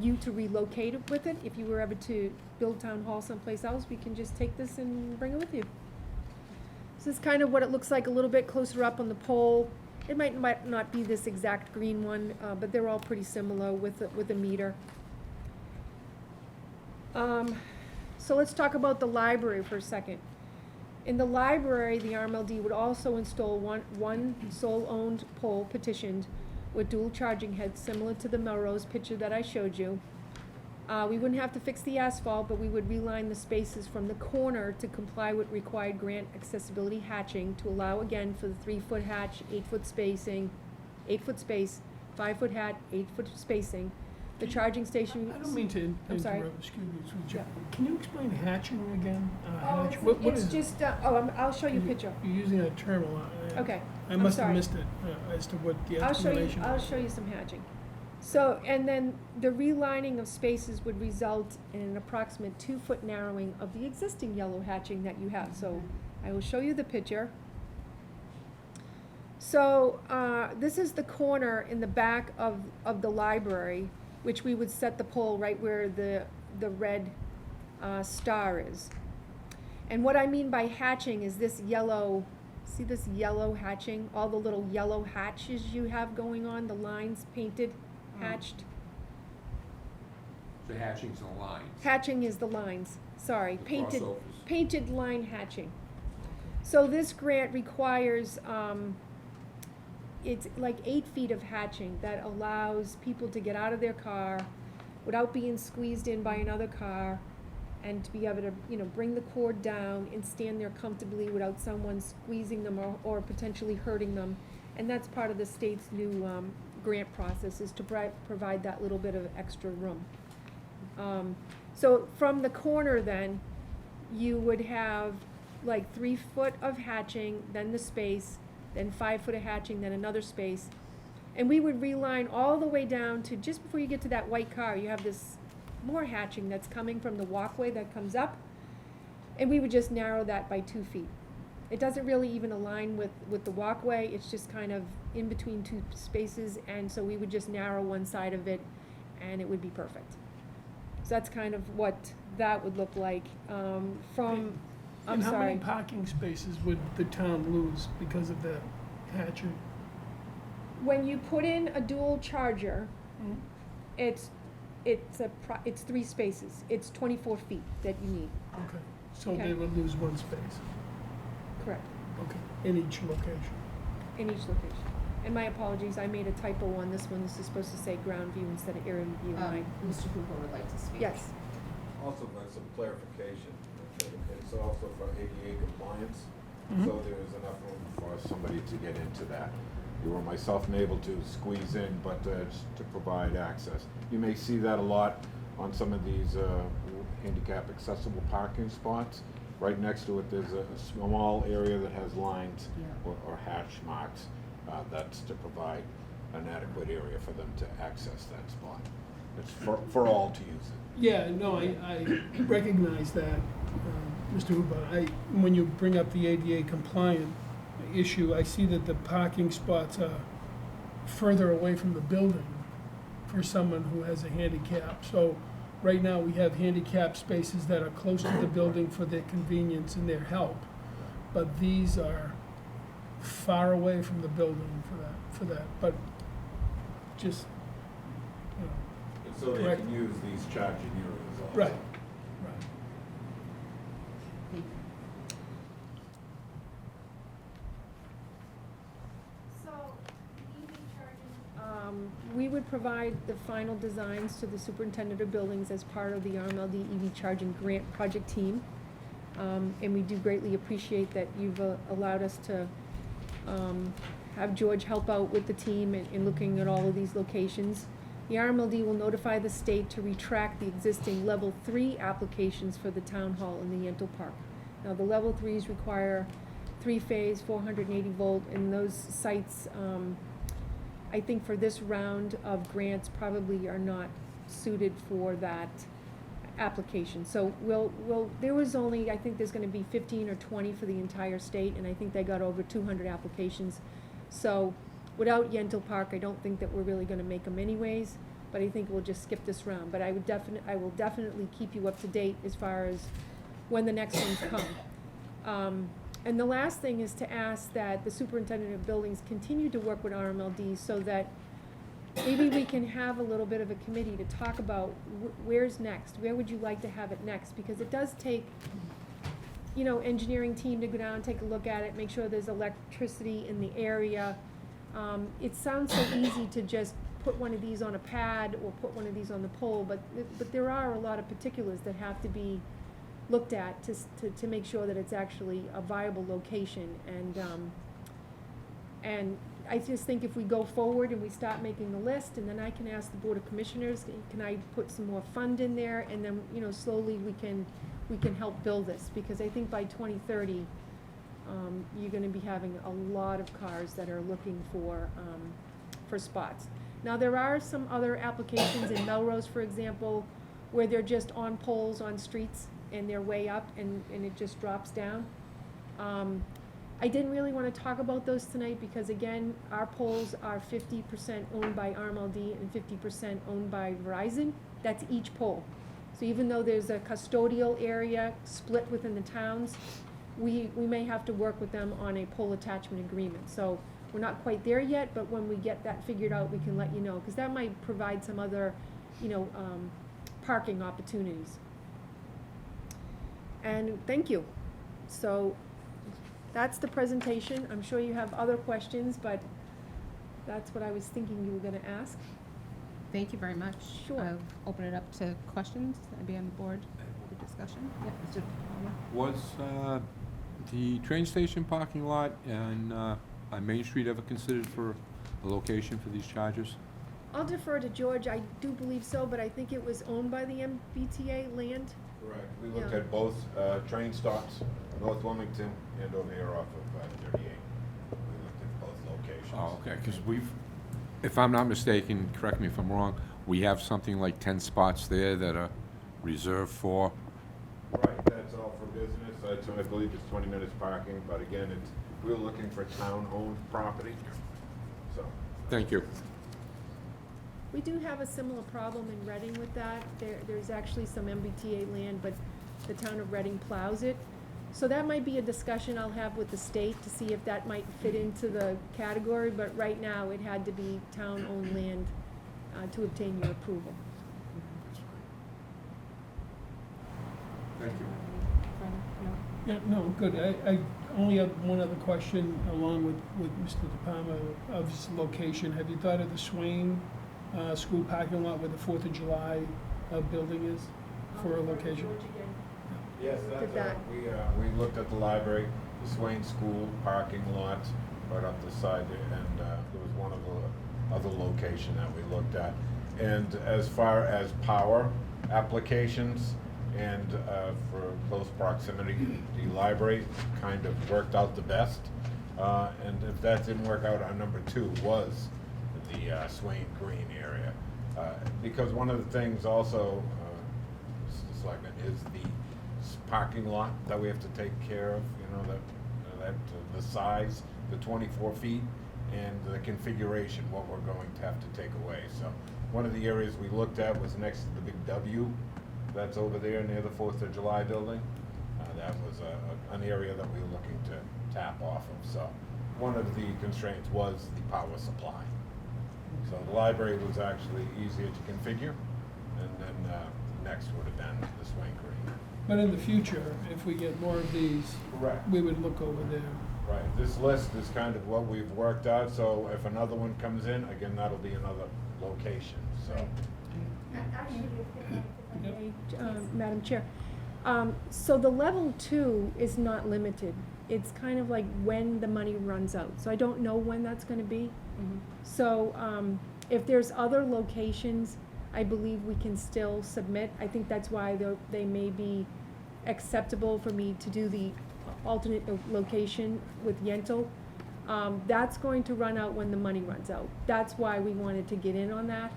you to relocate it with it. If you were ever to build town hall someplace else, we can just take this and bring it with you. So this is kind of what it looks like a little bit closer up on the pole. It might not be this exact green one, but they're all pretty similar with a meter. So let's talk about the library for a second. In the library, the RMLD would also install one sole-owned pole petitioned with dual charging heads, similar to the Melrose picture that I showed you. We wouldn't have to fix the asphalt, but we would reline the spaces from the corner to comply with required grant accessibility hatching to allow again for the 3-foot hatch, 8-foot spacing, 8-foot space, 5-foot hat, 8-foot spacing. The charging station. I don't mean to I'm sorry. interrupt, excuse me, through the chair. Yeah. Can you explain hatching again? Oh, Hatch, what it's is it? just, I'll show you a picture. You're using a term a lot. Okay, I I'm must have sorry. missed it, as to what the I'll show you, explanation I'll was. show you some hatching. So, and then the relining of spaces would result in an approximate 2-foot narrowing of the existing yellow hatching that you have. So I will show you the picture. So, this is the corner in the back of the library, which we would set the pole right where the red star is. And what I mean by hatching is this yellow, see this yellow hatching? All the little yellow hatches you have going on, the lines painted, hatched. The hatchings and the lines. Hatching is the lines, sorry, The painted, crossovers. painted line hatching. So this grant requires, it's like 8 feet of hatching that allows people to get out of their car without being squeezed in by another car, and to be able to, bring the cord down and stand there comfortably without someone squeezing them or potentially hurting them. And that's part of the state's new grant process, is to provide that little bit of extra room. So from the corner then, you would have like 3 foot of hatching, then the space, then 5 foot of hatching, then another space. And we would reline all the way down to just before you get to that white car, you have this more hatching that's coming from the walkway that comes up. And we would just narrow that by 2 feet. It doesn't really even align with the walkway, it's just kind of in between 2 spaces, and so we would just narrow one side of it and it would be perfect. So that's kind of what that would look like, I'm And how many sorry. parking spaces would the town lose because of the hatching? When you put in a dual charger, Mhm. it's 3 spaces. It's 24 feet that you need. Okay, so Okay. they would lose 1 space, Correct. okay, in each location. In each location. And my apologies, I made a typo on this one. This is supposed to say ground view instead of area view. Mr. Hooper would like to speak. Yes. Also, for some clarification, it's also for ADA compliance, Mhm. so there is enough room for somebody to get into that. You or myself may able to squeeze in, but just to provide access. You may see that a lot on some of these handicap accessible parking spots. Right next to it, there's a small area that has lines Yeah. or hatch marks. That's to provide an adequate area for them to access that spot. It's for all to use it. Yeah, no, I recognize that, Mr. Hooper. When you bring up the ADA compliant issue, I see that the parking spots are further away from the building for someone who has a handicap. So right now, we have handicap spaces that are close to the building for their convenience and their help. But these are far away from the building for that, but just, And so they Correct. can use these charging areas also. right, right. So, EV charging. We would provide the final designs to the superintendent of buildings as part of the RMLD EV charging grant project team. And we do greatly appreciate that you've allowed us to have George help out with the team in looking at all of these locations. The RMLD will notify the state to retract the existing level 3 applications for the town hall in the Yentl Park. Now, the level 3s require 3-phase, 480 volt, and those sites, I think for this round of grants probably are not suited for that application. So there was only, I think there's gonna be 15 or 20 for the entire state, and I think they got over 200 applications. So without Yentl Park, I don't think that we're really gonna make them anyways, but I think we'll just skip this round. But I will definitely keep you up to date as far as when the next ones come. And the last thing is to ask that the superintendent of buildings continue to work with RMLD so that maybe we can have a little bit of a committee to talk about where's next, where would you like to have it next? Because it does take, you know, engineering team to go down, take a look at it, make sure there's electricity in the area. It sounds so easy to just put one of these on a pad or put one of these on the pole, but there are a lot of particulars that have to be looked at to make sure that it's actually a viable location. And I just think if we go forward and we start making the list, and then I can ask the Board of Commissioners, can I put some more fund in there? And then, you know, slowly we can help build this, because I think by 2030, you're gonna be having a lot of cars that are looking for spots. Now, there are some other applications in Melrose, for example, where they're just on poles on streets and they're way up and it just drops down. I didn't really wanna talk about those tonight because, again, our poles are 50% owned by RMLD and 50% owned by Verizon. That's each pole. So even though there's a custodial area split within the towns, we may have to work with them on a pole attachment agreement. So we're not quite there yet, but when we get that figured out, we can let you know, because that might provide some other, you know, parking opportunities. And thank you. So that's the presentation. I'm sure you have other questions, but that's what I was thinking you were gonna ask. Thank you very much. Sure. I'll open it up to questions. I'd be on the board for discussion. Yeah, Mr. Palmer. Was the train station parking lot and on Main Street ever considered for a location for these chargers? I'll defer to George. I do believe so, but I think it was owned by the MBTA land. Correct. We looked Yeah. at both train stops, North Wilmington and over here off of 38. We looked at both locations. Oh, okay, because if I'm not mistaken, correct me if I'm wrong, we have something like 10 spots there that are reserved for. Right, that's all for business. I believe it's 20 minutes parking, but again, we're looking for town-owned property, so. Thank you. We do have a similar problem in Reading with that. There's actually some MBTA land, but the town of Reading plows it. So that might be a discussion I'll have with the state to see if that might fit into the category, but right now it had to be town-owned land to obtain your approval. Thank you. Yeah, no, good. I only have one other question along with Mr. DePalma of his location. Have you thought of the Swain school parking lot where the 4th of July building is for a location? Yes, Did that. we looked at the library, the Swain School parking lot right up the side there, and there was one of the other location that we looked at. And as far as power applications and for close proximity, the library kind of worked out the best. And if that didn't work out, our number 2 was the Swain Green area. Because one of the things also, Mr. Selectman, is the parking lot that we have to take care of, you know, the size, the 24 feet, and the configuration, what we're going to have to take away. So one of the areas we looked at was next to the big W that's over there near the 4th of July building. That was an area that we were looking to tap off of. So one of the constraints was the power supply. So the library was actually easier to configure, and then next would have been the Swain Green. But in the future, if we get more of these, Correct. we would look over there. Right, this list is kind of what we've worked out, so if another one comes in, again, that'll be another location, so. Actually, if I may, Madam Chair, so the level 2 is not limited. It's kind of like when the money runs out. So I don't know when that's gonna be. Mhm. So if there's other locations, I believe we can still submit. I think that's why they may be acceptable for me to do the alternate location with Yentl. That's going to run out when the money runs out. That's why we wanted to get in on that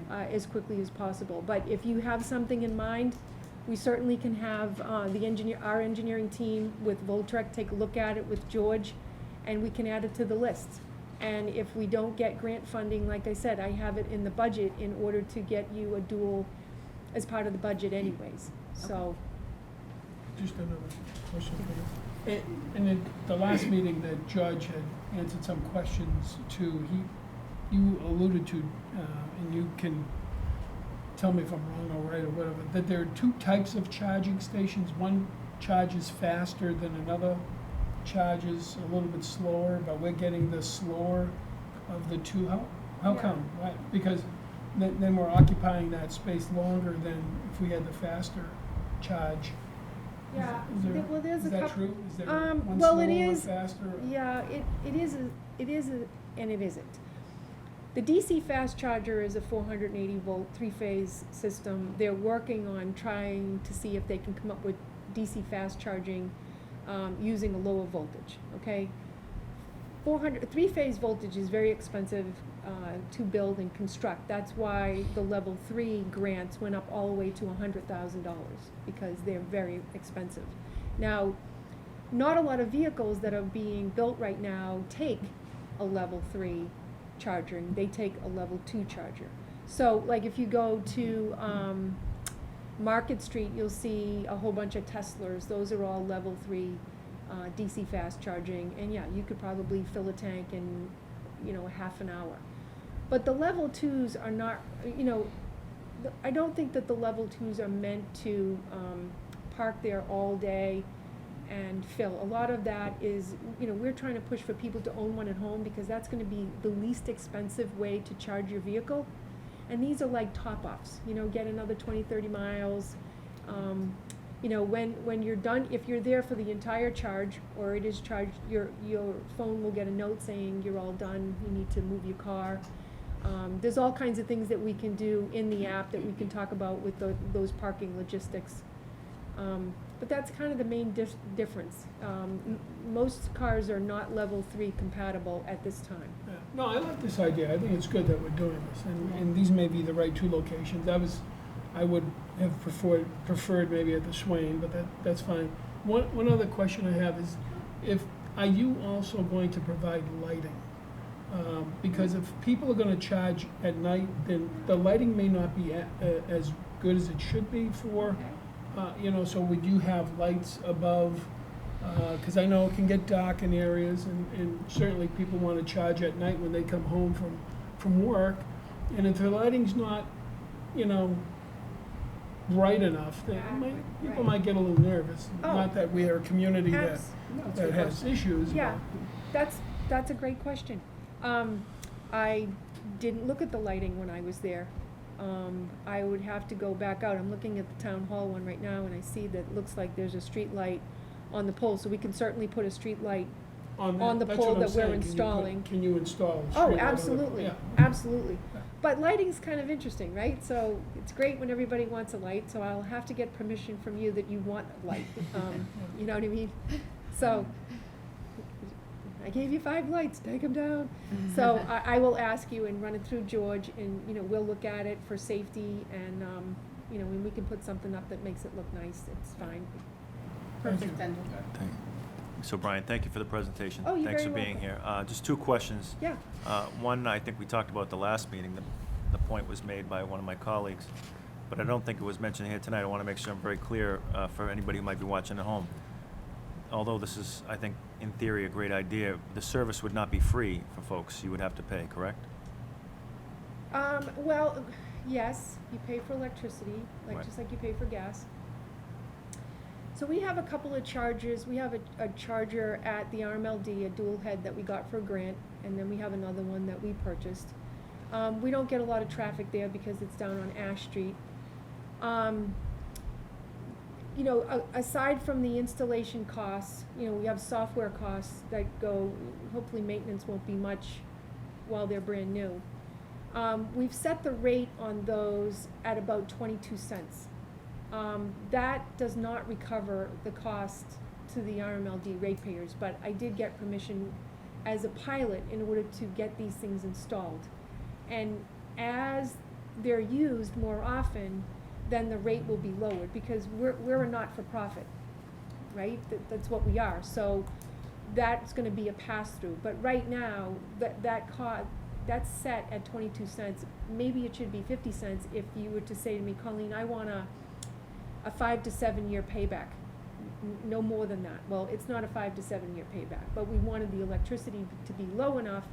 as quickly as possible. But if you have something in mind, we certainly can have our engineering team with Voltrek take a look at it with George, and we can add it to the list. And if we don't get grant funding, like I said, I have it in the budget in order to get you a dual as part of the budget anyways. So, Just another question for you. And at the last meeting, the judge had answered some questions too. You alluded to, and you can tell me if I'm wrong or right or whatever, that there are two types of charging stations. One charges faster than another charges a little bit slower, but we're getting the slower of the two. How Yeah. come? Why? Because then we're occupying that space longer than if we had the faster charge. Yeah, Is there's a that couple. true? Is there Um, one well, slower, it one is- faster? Yeah, it is, and it isn't. The DC fast charger is a 480 volt, three-phase system. They're working on trying to see if they can come up with DC fast charging, using a lower voltage, okay? Three-phase voltage is very expensive, to build and construct. That's why the level 3 grants went up all the way to $100,000, because they're very expensive. Now, not a lot of vehicles that are being built right now take a level 3 charger, and they take a level 2 charger. So, like if you go to Market Street, you'll see a whole bunch of Teslas. Those are all level 3 DC fast charging, and yeah, you could probably fill a tank in, a half an hour. But the level 2s are not, I don't think that the level 2s are meant to park there all day and fill. A lot of that is, we're trying to push for people to own one at home, because that's gonna be the least expensive way to charge your vehicle. And these are like top-offs, get another 20, 30 miles. When you're done, if you're there for the entire charge, or it is charged, your phone will get a note saying you're all done, you need to move your car. There's all kinds of things that we can do in the app that we can talk about with those parking logistics. But that's kind of the main difference. Most cars are not level 3 compatible at this time. Yeah. No, I like this idea. I think it's good that we're doing this, and these may be the right two locations. I would have preferred maybe at the Swain, but that's fine. One other question I have is, are you also going to provide lighting? Because if people are going to charge at night, then the lighting may not be as good as it should be for, so would you have lights above? Because I know it can get dark in areas, and certainly people want to charge at night when they come home from work. And if the lighting's not, bright enough, then people might get a little nervous. Oh. Not that we are a community that has issues. Yeah, that's a great question. I didn't look at the lighting when I was there. I would have to go back out. I'm looking at the town hall one right now, and I see that it looks like there's a street light on the pole, so we can certainly put a street light on the that's pole what I'm that we're saying. installing. Can you install a street Oh, light on the- absolutely, yeah. absolutely. But lighting's kind of interesting, right? So it's great when everybody wants a light, so I'll have to get permission from you that you want a light. You know what I mean? So I gave you 5 lights, take them down. So I will ask you and run it through George, and, we'll look at it for safety, and, when we can put something up that makes it look nice, it's fine. Perfect, Kendall. So Brian, thank you for the presentation. Oh, you're Thanks for very being here. welcome. Just 2 questions. Yeah. One, I think we talked about at the last meeting. The point was made by one of my colleagues, but I don't think it was mentioned here tonight. I want to make sure I'm very clear for anybody who might be watching at home. Although this is, I think, in theory, a great idea, the service would not be free for folks. You would have to pay, correct? Well, yes, you pay for electricity, Right. just like you pay for gas. So we have a couple of chargers. We have a charger at the RMLD, a dual head that we got for a grant, and then we have another one that we purchased. We don't get a lot of traffic there because it's down on Ash Street. Aside from the installation costs, we have software costs that go, hopefully maintenance won't be much while they're brand new. We've set the rate on those at about 22 cents. That does not recover the cost to the RMLD ratepayers, but I did get permission as a pilot in order to get these things installed. And as they're used more often, then the rate will be lowered, because we're a not-for-profit, right? That's what we are. So that's gonna be a pass-through. But right now, that's set at 22 cents. Maybe it should be 50 cents if you were to say to me, Colleen, I want a 5 to 7 year payback. no more than that. Well, it's not a 5 to 7 year payback, but we wanted the electricity to be low enough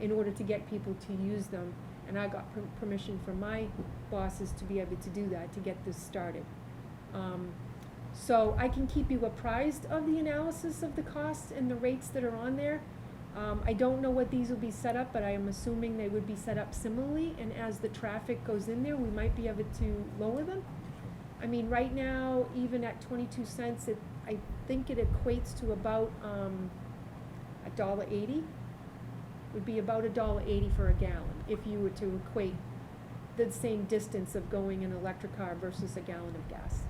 in order to get people to use them. And I got permission from my bosses to be able to do that, to get this started. So I can keep you apprised of the analysis of the costs and the rates that are on there. I don't know what these will be set up, but I am assuming they would be set up similarly, and as the traffic goes in there, we might be able to lower them. I mean, right now, even at 22 cents, I think it equates to about $1.80. Would be about $1.80 for a gallon if you were to equate the same distance of going an electric car versus a gallon of gas.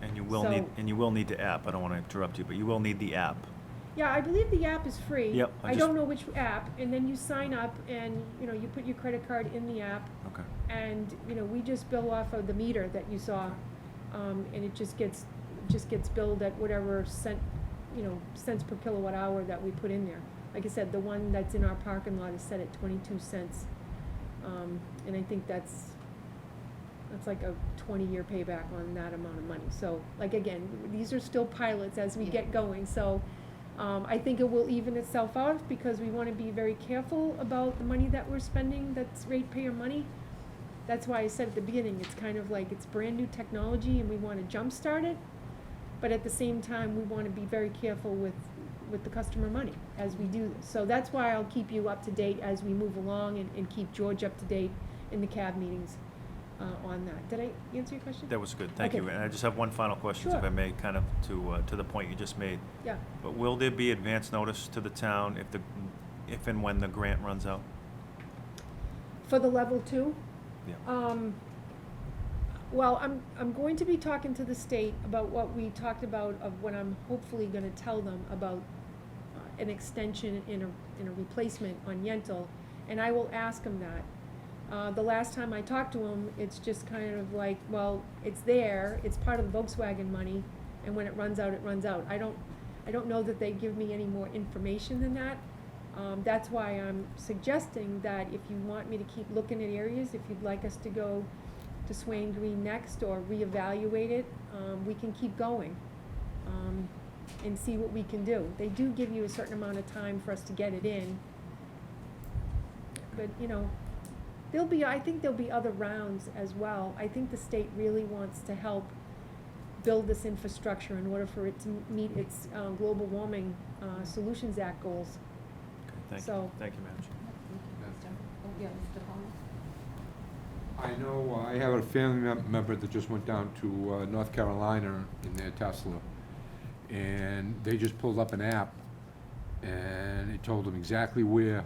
And you will need the app. I don't want to interrupt you, but you will need the app. Yeah, I believe the app is free. Yep, I don't know which app, and then you sign up and, you put your credit card in the app. Okay. And, we just bill off of the meter that you saw, and it just gets billed at whatever cents per kilowatt hour that we put in there. Like I said, the one that's in our parking lot is set at 22 cents. And I think that's like a 20-year payback on that amount of money. So, like, again, these are still pilots as we get going, so I think it will even itself out because we want to be very careful about the money that we're spending that's ratepayer money. That's why I said at the beginning, it's kind of like it's brand new technology and we want to jumpstart it, but at the same time, we want to be very careful with the customer money as we do this. So that's why I'll keep you up to date as we move along and keep George up to date in the CAB meetings on that. Did I answer your question? That was good, thank Okay. you. And I just have one final question, if Sure. I may, kind of to the point you just made. Yeah. But will there be advance notice to the town if and when the grant runs out? For the level 2? Yeah. Well, I'm going to be talking to the state about what we talked about of what I'm hopefully gonna tell them about an extension in a replacement on Yentl, and I will ask them that. The last time I talked to them, it's just kind of like, well, it's there, it's part of the Volkswagen money, and when it runs out, it runs out. I don't know that they give me any more information than that. That's why I'm suggesting that if you want me to keep looking at areas, if you'd like us to go to Swain Green next or reevaluate it, we can keep going and see what we can do. They do give you a certain amount of time for us to get it in, but I think there'll be other rounds as well. I think the state really wants to help build this infrastructure in order for it to meet its Global Warming Solutions Act goals. Okay, So- thank you, Madam Chair. Yeah, Mr. Paul? I know I have a family member that just went down to North Carolina in their Tesla, and they just pulled up an app, and it told them exactly where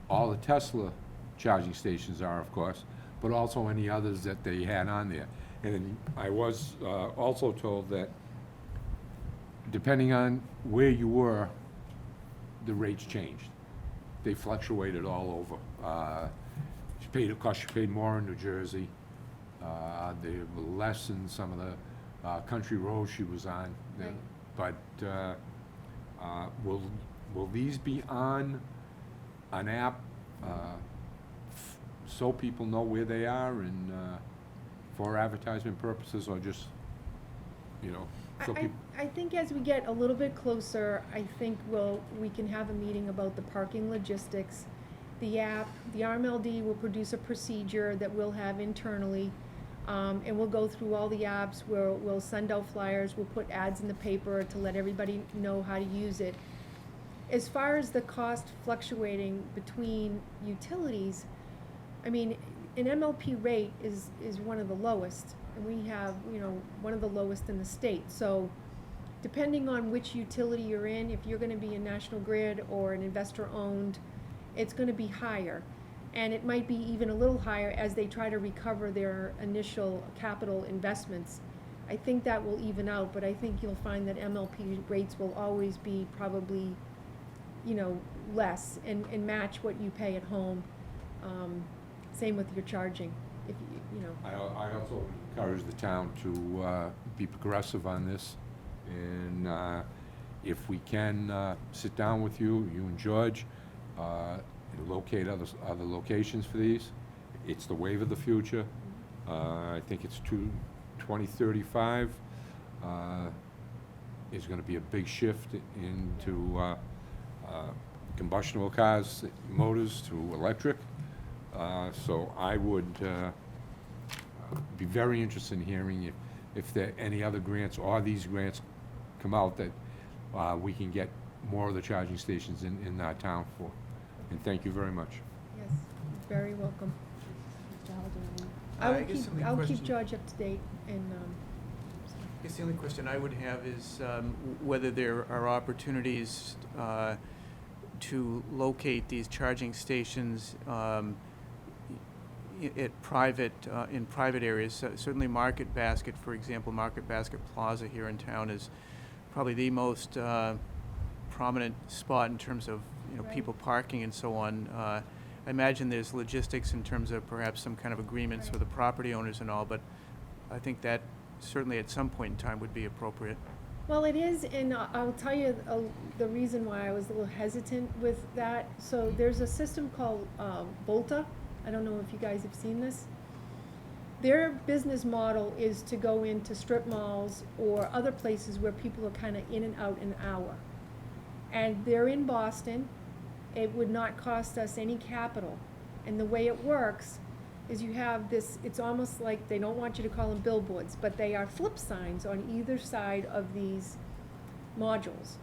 all the Tesla charging stations are, of course, but also any others that they had on there. And I was also told that depending on where you were, the rates changed. They fluctuated all over. Of course, you paid more in New Jersey. They were less in some of the country roads she was on. Right. But will these be on an app so people know where they are and for advertisement purposes, or just, so people? I think as we get a little bit closer, I think we can have a meeting about the parking logistics. The app, the RMLD will produce a procedure that we'll have internally, and we'll go through all the apps, we'll send out flyers, we'll put ads in the paper to let everybody know how to use it. As far as the cost fluctuating between utilities, I mean, an MLP rate is one of the lowest, and we have, one of the lowest in the state. So depending on which utility you're in, if you're gonna be a National Grid or an investor-owned, it's gonna be higher. And it might be even a little higher as they try to recover their initial capital investments. I think that will even out, but I think you'll find that MLP rates will always be probably, less and match what you pay at home. Same with your charging, if I also encourage the town to be progressive on this, and if we can sit down with you and George, and locate other locations for these. It's the wave of the future. I think it's 2035, is gonna be a big shift into combustible cars, motors to electric. So I would be very interested in hearing if there are any other grants or these grants come out that we can get more of the charging stations in our town for. And thank you very much. Yes, you're very welcome. I I will guess the only I'll keep question- George up to date and, I guess the only question I would have is whether there are opportunities to locate these charging stations at private, in private areas. Certainly Market Basket, for example, Market Basket Plaza here in town is probably the most prominent spot in terms of, Right. people parking and so on. I imagine there's logistics in terms of perhaps some kind of agreements with the property owners and all, but I think that certainly at some point in time would be appropriate. well, it is, and I'll tell you the reason why I was a little hesitant with that. So there's a system called Volta. I don't know if you guys have seen this. Their business model is to go into strip malls or other places where people are kind of in and out in an hour. And they're in Boston. It would not cost us any capital. And the way it works is you have this, it's almost like, they don't want you to call them billboards, but they are flip signs on either side of these modules.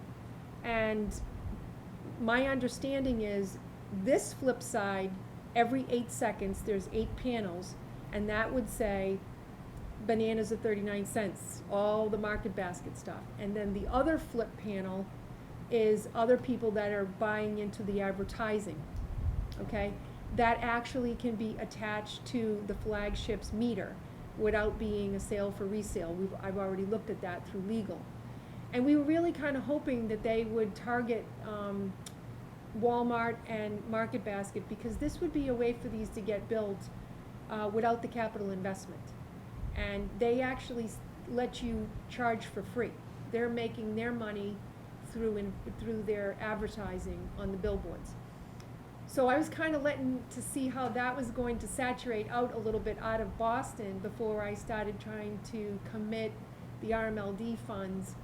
And my understanding is this flip side, every 8 seconds, there's 8 panels, and that would say bananas are 39 cents, all the Market Basket stuff. And then the other flip panel is other people that are buying into the advertising, okay? That actually can be attached to the flagship's meter without being a sale for resale. I've already looked at that through legal. And we were really kind of hoping that they would target Walmart and Market Basket, because this would be a way for these to get built without the capital investment. And they actually let you charge for free. They're making their money through their advertising on the billboards. So I was kind of letting to see how that was going to saturate out a little bit out of Boston before I started trying to commit the RMLD funds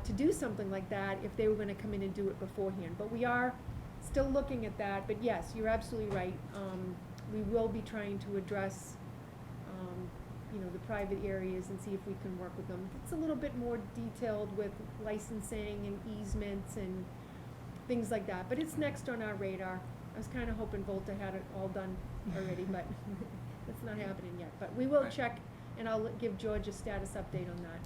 to do something like that if they were going to come in and do it beforehand. But we are still looking at that. But yes, you're absolutely right. We will be trying to address the private areas and see if we can work with them. It's a little bit more detailed with licensing and easements and things like that, but it's next on our radar. I was kind of hoping Volta had it all done already, but it's not happening yet. But we will check, and I'll give George a status update on that.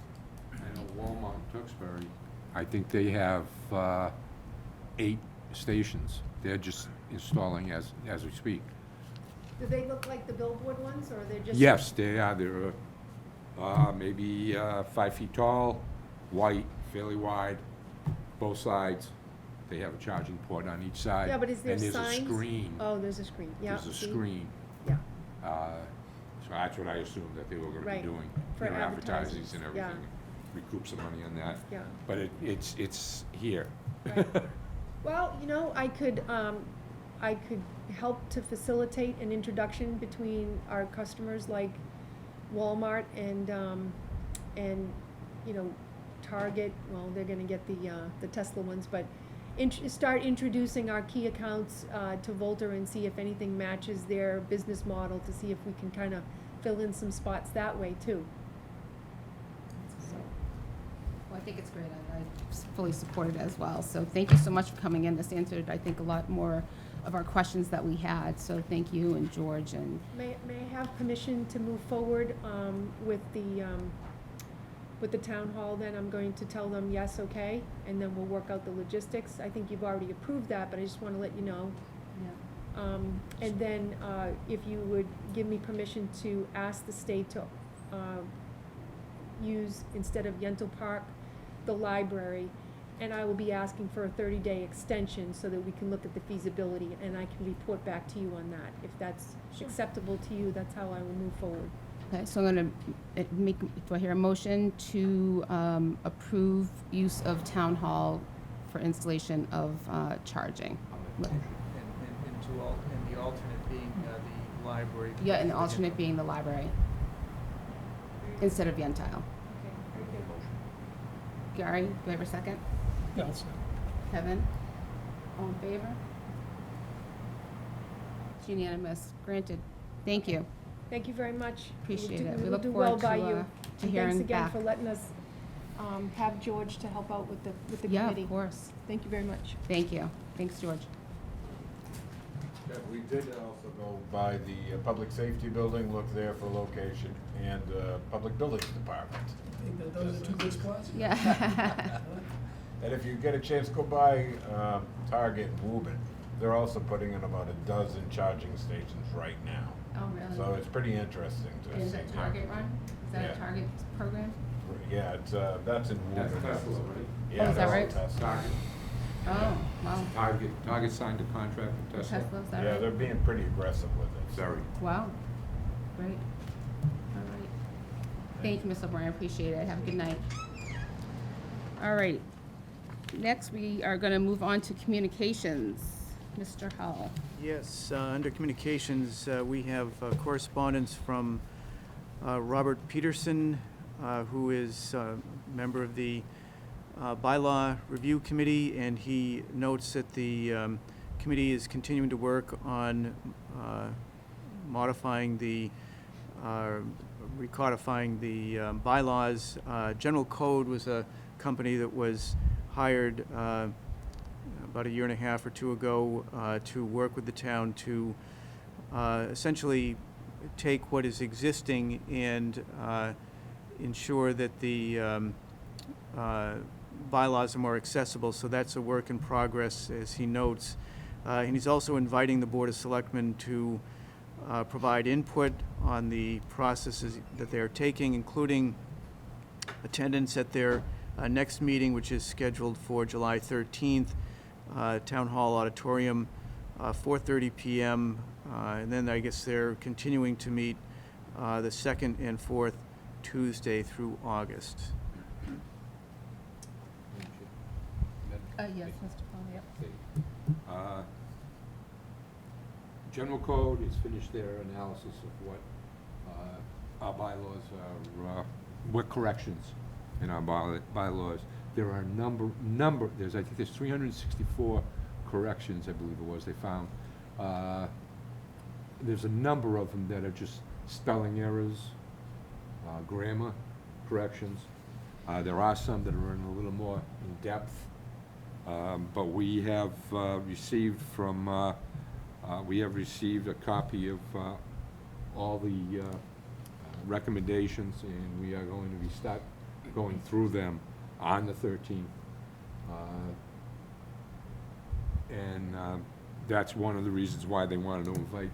I know Walmart in Tewksbury, I think they have 8 stations. They're just installing as we speak. Do they look like the billboard ones, or they're just? Yes, they are. They're maybe 5 feet tall, white, fairly wide, both sides. They have a charging port on each side. Yeah, but is there signs? And there's a screen. Oh, there's a screen, yeah. There's a see? screen. Yeah, So that's what I assumed that they were gonna Right, be doing. for Advertising advertisements, and yeah. everything. Recoup some money on that. yeah. But it's here. Right. Well, I could help to facilitate an introduction between our customers like Walmart and Target. Well, they're gonna get the Tesla ones, but start introducing our key accounts to Volta and see if anything matches their business model, to see if we can kind of fill in some spots that way too. So, Well, I think it's great. I fully support it as well. So thank you so much for coming in. This answered, I think, a lot more of our questions that we had. So thank you and George and. May I have permission to move forward with the town hall? Then I'm going to tell them yes, okay, and then we'll work out the logistics. I think you've already approved that, but I just want to let you know. And then if you would give me permission to ask the state to use, instead of Yentl Park, the library, and I will be asking for a 30-day extension so that we can look at the feasibility, and I can report back to you on that. If that's acceptable to you, that's how I will move forward. Okay, so I'm going to do I hear a motion to approve use of town hall for installation of charging? And the alternate being the library. Yeah, and the alternate being the library instead of Yentile. Okay, very good. Gary, do I have a second? Yeah, I'll say. Kevin? All in favor? It's unanimous. Granted. Thank you. Thank you very much. Appreciate We'll it. do- We we'll look do forward well by to, you. to And hearing thanks again back. for letting us have George to help out with the Yeah, committee. of course. Thank you very much. Thank you. Thanks, George. Yeah, we did also go by the public safety building, look there for location, and public buildings department. I think that those are two good spots. Yeah. And if you get a chance, go by Target in Woburn. They're also putting in about a dozen charging stations right now. Oh, really? So it's pretty interesting to see. Is that Target run? Is that a Yeah. Target program? Yeah, it's, that's in Woburn. That's Tesla, right? Yeah, Oh, is that that's right? Tesla. Target, Oh, wow. Target signed a contract with Tesla. Tesla, is that Yeah, right? they're being pretty aggressive with it. Very. Wow. Great. All right. Thank you, Ms. O'Brien. I appreciate it. Have a good night. All right. Next, we are going to move on to communications. Mr. Hull. Yes, under communications, we have correspondence from Robert Peterson, who is a member of the Bylaw Review Committee, and he notes that the committee is continuing to work on modifying the, recodifying the bylaws. General Code was a company that was hired about a year and a half or two ago to work with the town to essentially take what is existing and ensure that the bylaws are more accessible. So that's a work in progress, as he notes. And he's also inviting the Board of Selectmen to provide input on the processes that they are taking, including attendance at their next meeting, which is scheduled for July 13th, Town Hall Auditorium, 4:30 p.m. And then I guess they're continuing to meet the second and fourth Tuesday through August. Yes, Mr. Paul, yep. General Code has finished their analysis of what our bylaws are, what corrections in our bylaws. There are I think there's 364 corrections, I believe it was, they found. There's a number of them that are just spelling errors, grammar corrections. There are some that are in a little more in depth. But we have received a copy of all the recommendations, and we are going to start going through them on the 13th. And that's one of the reasons why they wanted to invite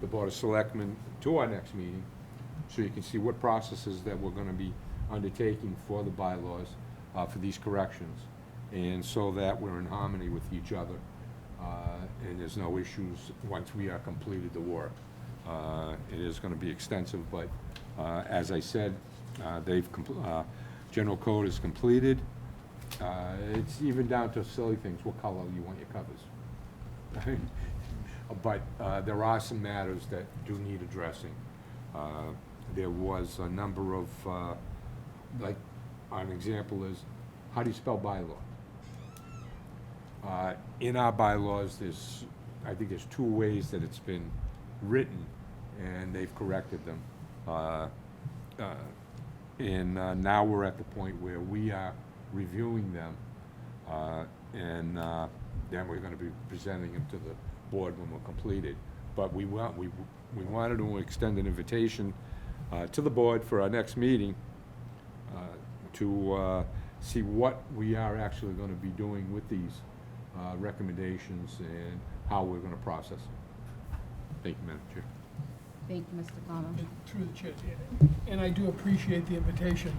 the Board of Selectmen to our next meeting, so you can see what processes that we're gonna be undertaking for the bylaws, for these corrections, and so that we're in harmony with each other, and there's no issues once we are completed the work. It is gonna be extensive, but, as I said, General Code is completed. It's even down to silly things, what color you want your covers. But there are some matters that do need addressing. There was a number of, like, an example is, how do you spell bylaw? In our bylaws, I think there's two ways that it's been written, and they've corrected them. And now we're at the point where we are reviewing them, and then we're gonna be presenting them to the board when we're completed. But we wanted to extend an invitation to the board for our next meeting to see what we are actually gonna be doing with these recommendations and how we're gonna process them. Thank you, Madam Chair. Thank you, Mr. Palmer. Through the chair, and I do appreciate the invitation,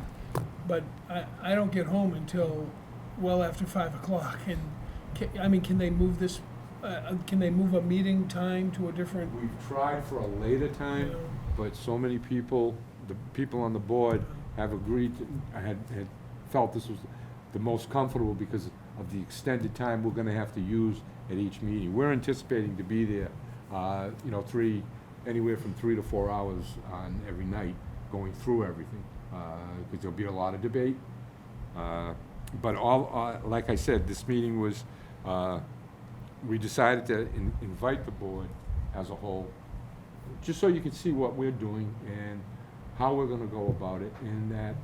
but I don't get home until well after 5 o'clock, and, can they move this, can they move a meeting time to a different? We've tried for a later time, Yeah. but so many people, the people on the board have agreed, had felt this was the most comfortable because of the extended time we're gonna have to use at each meeting. We're anticipating to be there, anywhere from 3 to 4 hours on every night, going through everything, because there'll be a lot of debate, But all, like I said, this meeting was, we decided to invite the board as a whole, just so you can see what we're doing and how we're gonna go about it, and that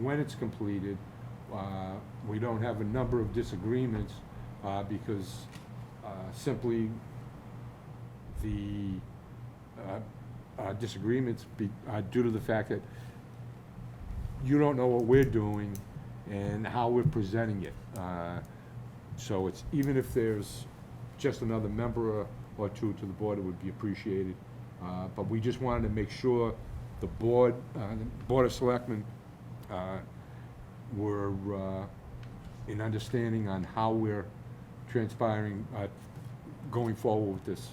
when it's completed, we don't have a number of disagreements, because simply the disagreements are due to the fact that you don't know what we're doing and how we're presenting it. So it's, even if there's just another member or two to the board, it would be appreciated. But we just wanted to make sure the Board of Selectmen were in understanding on how we're transpiring, going forward with this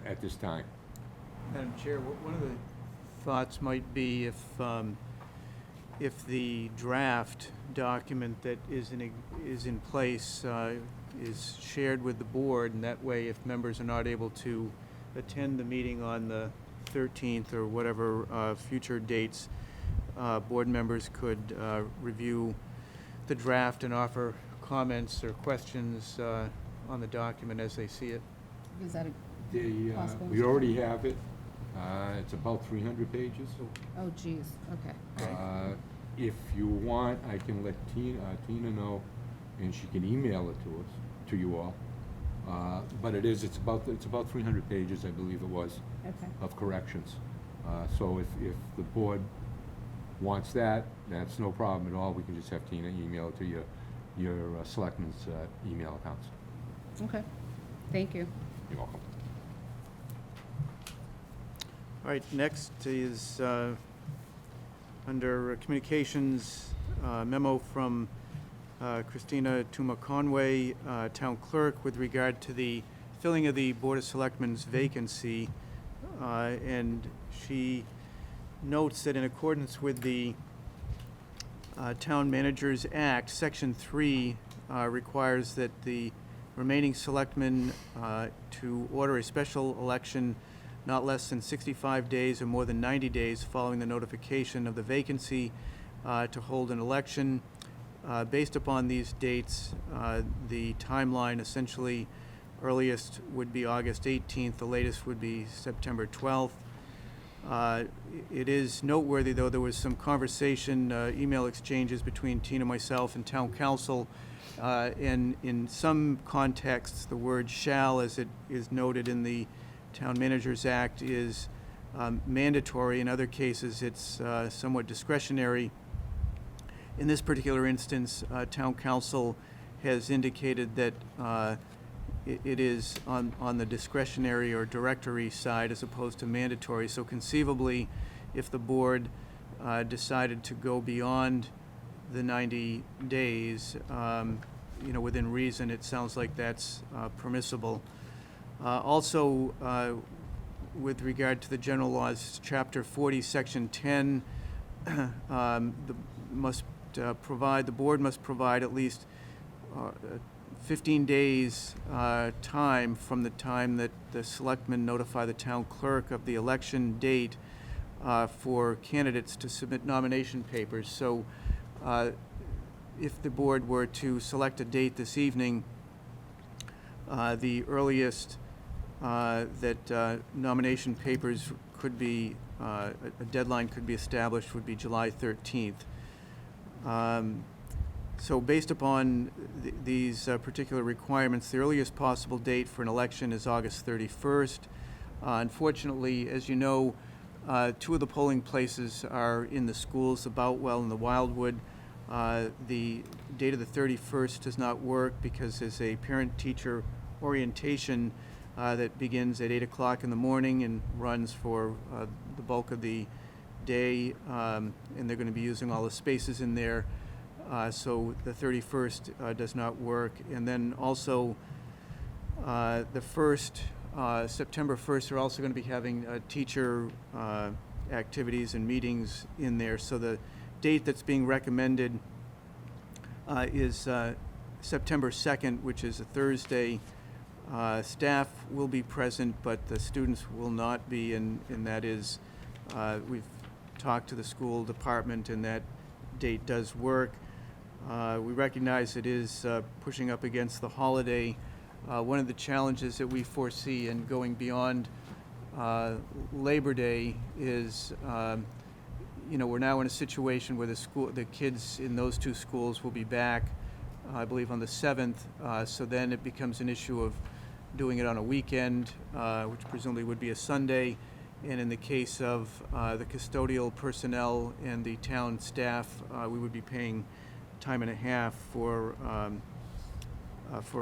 at this time. Madam Chair, one of the thoughts might be if the draft document that is in place is shared with the board, and that way, if members are not able to attend the meeting on the 13th or whatever future dates, board members could review the draft and offer comments or questions on the document as they see it. Is that a possible? We already have it. It's about 300 pages. Oh, geez, okay. If you want, I can let Tina know, and she can email it to you all. But it's about 300 pages, I believe it was, Okay. of corrections. So if the board wants that, that's no problem at all. We can just have Tina email it to your selectmen's email accounts. Okay, thank you. You're welcome. All right, next is under communications, memo from Christina Tuma Conway, Town Clerk, with regard to the filling of the Board of Selectmen's vacancy. And she notes that in accordance with the Town Managers Act, Section 3 requires that the remaining selectmen to order a special election not less than 65 days or more than 90 days following the notification of the vacancy to hold an election. Based upon these dates, the timeline essentially earliest would be August 18th, the latest would be September 12th. It is noteworthy, though, there was some conversation, email exchanges between Tina, myself, and Town Council, and in some contexts, the word "shall," as it is noted in the Town Managers Act, is mandatory. In other cases, it's somewhat discretionary. In this particular instance, Town Council has indicated that it is on the discretionary or directory side as opposed to mandatory. So conceivably, if the board decided to go beyond the 90 days, within reason, it sounds like that's permissible. Also, with regard to the general laws, Chapter 40, Section 10, the board must provide at least 15 days time from the time that the selectmen notify the town clerk of the election date for candidates to submit nomination papers. So if the board were to select a date this evening, the earliest that nomination papers could be, a deadline could be established would be July 13th. So based upon these particular requirements, the earliest possible date for an election is August 31st. Unfortunately, as you know, two of the polling places are in the schools, the Boutwell and the Wildwood. The date of the 31st does not work because there's a parent-teacher orientation that begins at 8 o'clock in the morning and runs for the bulk of the day, and they're going to be using all the spaces in there. So the 31st does not work. And then also the first, September 1st, they're also going to be having teacher activities and meetings in there. So the date that's being recommended is September 2nd, which is a Thursday. Staff will be present, but the students will not be, and that is, we've talked to the school department, and that date does work. We recognize it is pushing up against the holiday. One of the challenges that we foresee in going beyond Labor Day is, we're now in a situation where the kids in those two schools will be back, I believe, on the 7th. So then it becomes an issue of doing it on a weekend, which presumably would be a Sunday. And in the case of the custodial personnel and the town staff, we would be paying time and a half for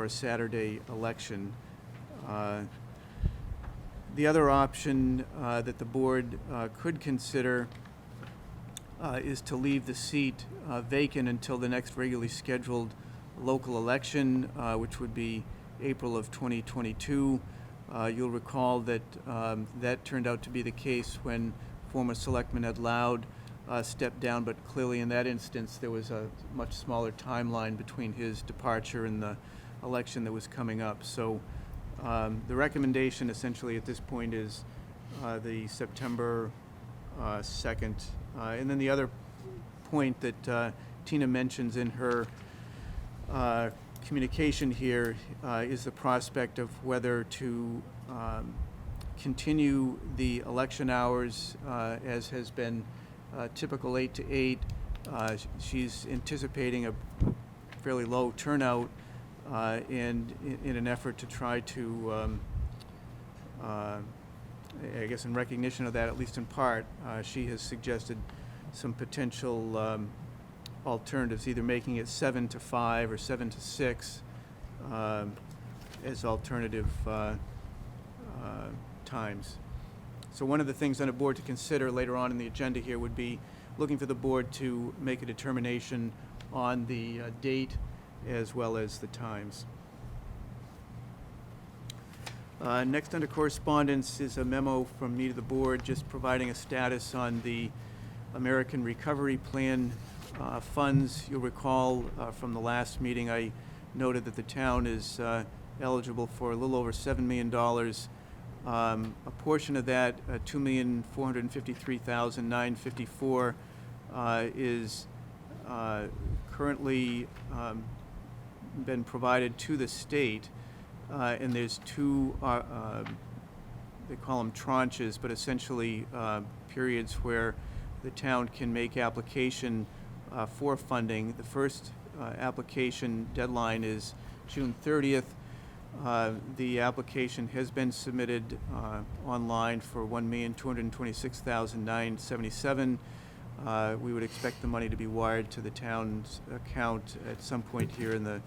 a Saturday election. The other option that the board could consider is to leave the seat vacant until the next regularly scheduled local election, which would be April of 2022. You'll recall that that turned out to be the case when former Selectman Ed Loud stepped down, but clearly in that instance there was a much smaller timeline between his departure and the election that was coming up. So the recommendation essentially at this point is the September 2nd. And then the other point that Tina mentions in her communication here is the prospect of whether to continue the election hours as has been typical 8 to 8. She's anticipating a fairly low turnout, and in an effort to try to, I guess in recognition of that, at least in part, she has suggested some potential alternatives, either making it 7 to 5 or 7 to 6 as alternative times. So one of the things on the board to consider later on in the agenda here would be looking for the board to make a determination on the date as well as the times. Next under correspondence is a memo from me to the board just providing a status on the American Recovery Plan funds. You'll recall from the last meeting I noted that the town is eligible for a little over $7 million. A portion of that, $2,453,954, is currently been provided to the state, and there's two, they call them tranches, but essentially periods where the town can make application for funding. The first application deadline is June 30th. The application has been submitted online for $1,226,977. We would expect the money to be wired to the town's account at some point here in the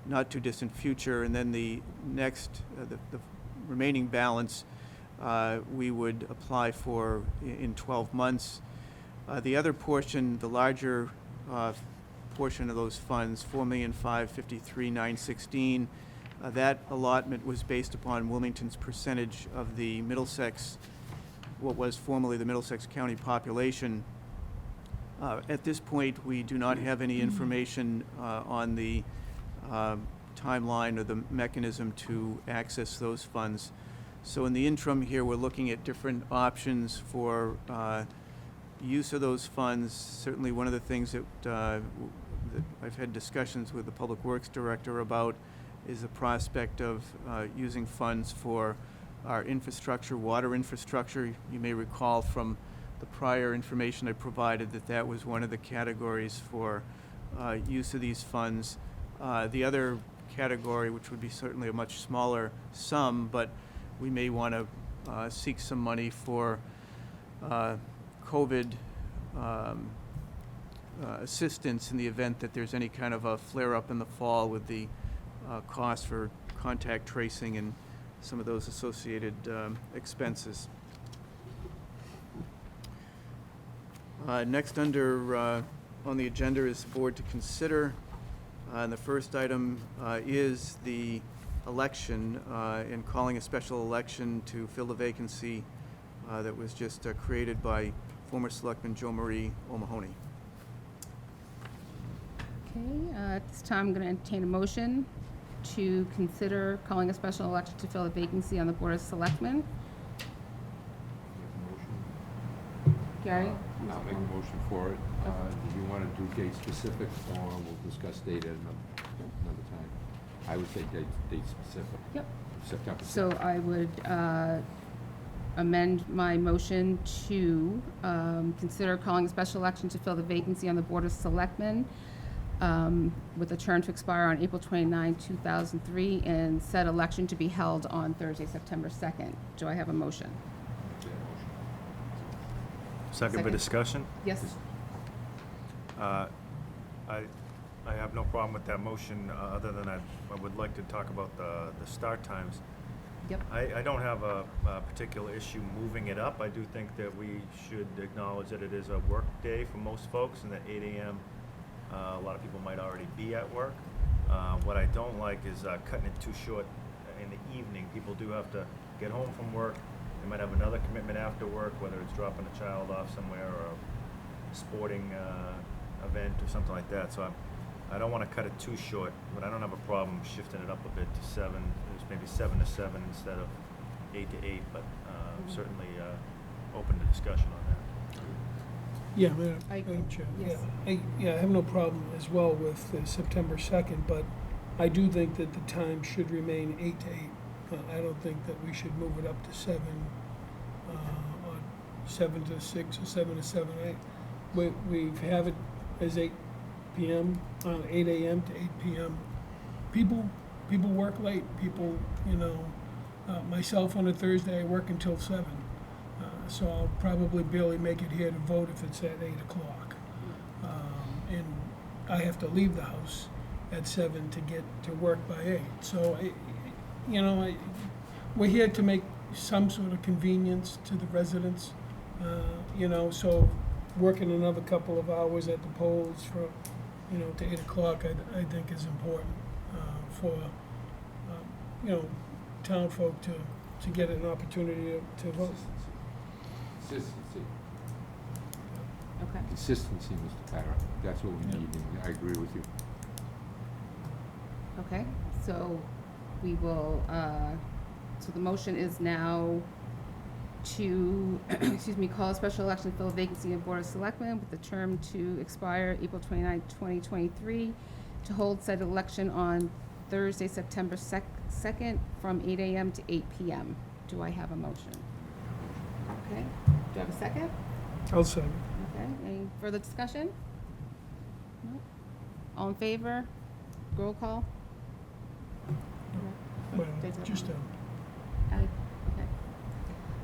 not too distant future, and then the next, the remaining balance we would apply for in 12 months. The other portion, the larger portion of those funds, $4,553,916, that allotment was based upon Wilmington's percentage of the Middlesex, what was formerly the Middlesex County population. At this point, we do not have any information on the timeline or the mechanism to access those funds. So in the interim here, we're looking at different options for use of those funds. Certainly one of the things that I've had discussions with the Public Works Director about is the prospect of using funds for our infrastructure, water infrastructure. You may recall from the prior information I provided that that was one of the categories for use of these funds. The other category, which would be certainly a much smaller sum, but we may want to seek some money for COVID assistance in the event that there's any kind of a flare-up in the fall with the cost for contact tracing and some of those associated expenses. Next on the agenda is the board to consider. And the first item is the election and calling a special election to fill the vacancy that was just created by former Selectman Jo Marie O'Mahony. Okay, at this time, I'm going to entertain a motion to consider calling a special election to fill a vacancy on the Board of Selectmen. Gary? I'll make a motion for it. Do you want to do date specific, or we'll discuss date at another time? I would say date specific. Yep. September. So I would amend my motion to consider calling a special election to fill the vacancy on the Board of Selectmen with a term to expire on April 29, 2003, and said election to be held on Thursday, September 2nd. Do I have a motion? Second for Second. discussion? Yes? I have no problem with that motion, other than I would like to talk about the start times. Yep. I don't have a particular issue moving it up. I do think that we should acknowledge that it is a work day for most folks, and that 8 a.m., a lot of people might already be at work. What I don't like is cutting it too short in the evening. People do have to get home from work. They might have another commitment after work, whether it's dropping a child off somewhere or a sporting event or something like that. So I don't want to cut it too short, but I don't have a problem shifting it up a bit to 7. There's maybe 7 to 7 instead of 8 to 8, but certainly open to discussion on that. Yeah, I- Madam Chair. yes. Yeah, I have no problem as well with September 2nd, but I do think that the time should remain 8 to 8. I don't think that we should move it up to 7, or 7 to 6, or 7 to 7. We have it as 8 p.m., 8 a.m. to 8 p.m. People work late. People, myself on a Thursday, I work until 7. So I'll probably barely make it here to vote if it's at 8 o'clock. And I have to leave the house at 7 to get to work by 8. So, we're here to make some sort of convenience to the residents. So working another couple of hours at the polls for, to 8 o'clock, I think is important for, town folk to get an opportunity to vote. Consistency. Okay. Consistency, Mr. Parra. That's what we need, and I agree with you. Okay, so we will, so the motion is now to, call a special election to fill a vacancy in Board of Selectmen with the term to expire April 29, 2023, to hold said election on Thursday, September 2nd, from 8 a.m. to 8 p.m. Do I have a motion? Okay, do I have a second? I'll second. Okay, any further discussion? No? All in favor? Roll call? Well, Did I- just Aye.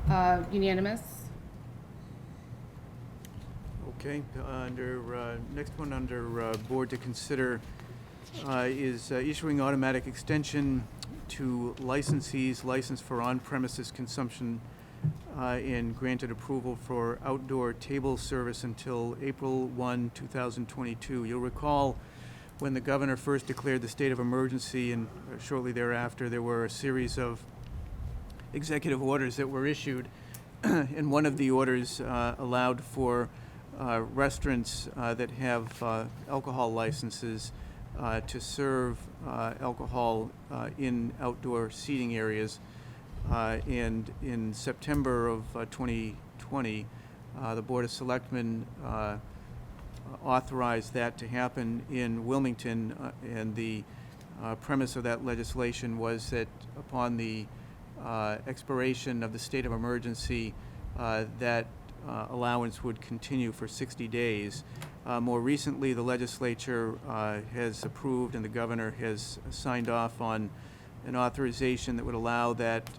Okay. Unanimous? Okay, next one under board to consider is issuing automatic extension to licensees licensed for on-premises consumption and granted approval for outdoor table service until April 1, 2022. You'll recall when the governor first declared the state of emergency, and shortly thereafter there were a series of executive orders that were issued, and one of the orders allowed for restaurants that have alcohol licenses to serve alcohol in outdoor seating areas. And in September of 2020, the Board of Selectmen authorized that to happen in Wilmington, and the premise of that legislation was that upon the expiration of the state of emergency, that allowance would continue for 60 days. More recently, the legislature has approved and the governor has signed off on an authorization that would allow that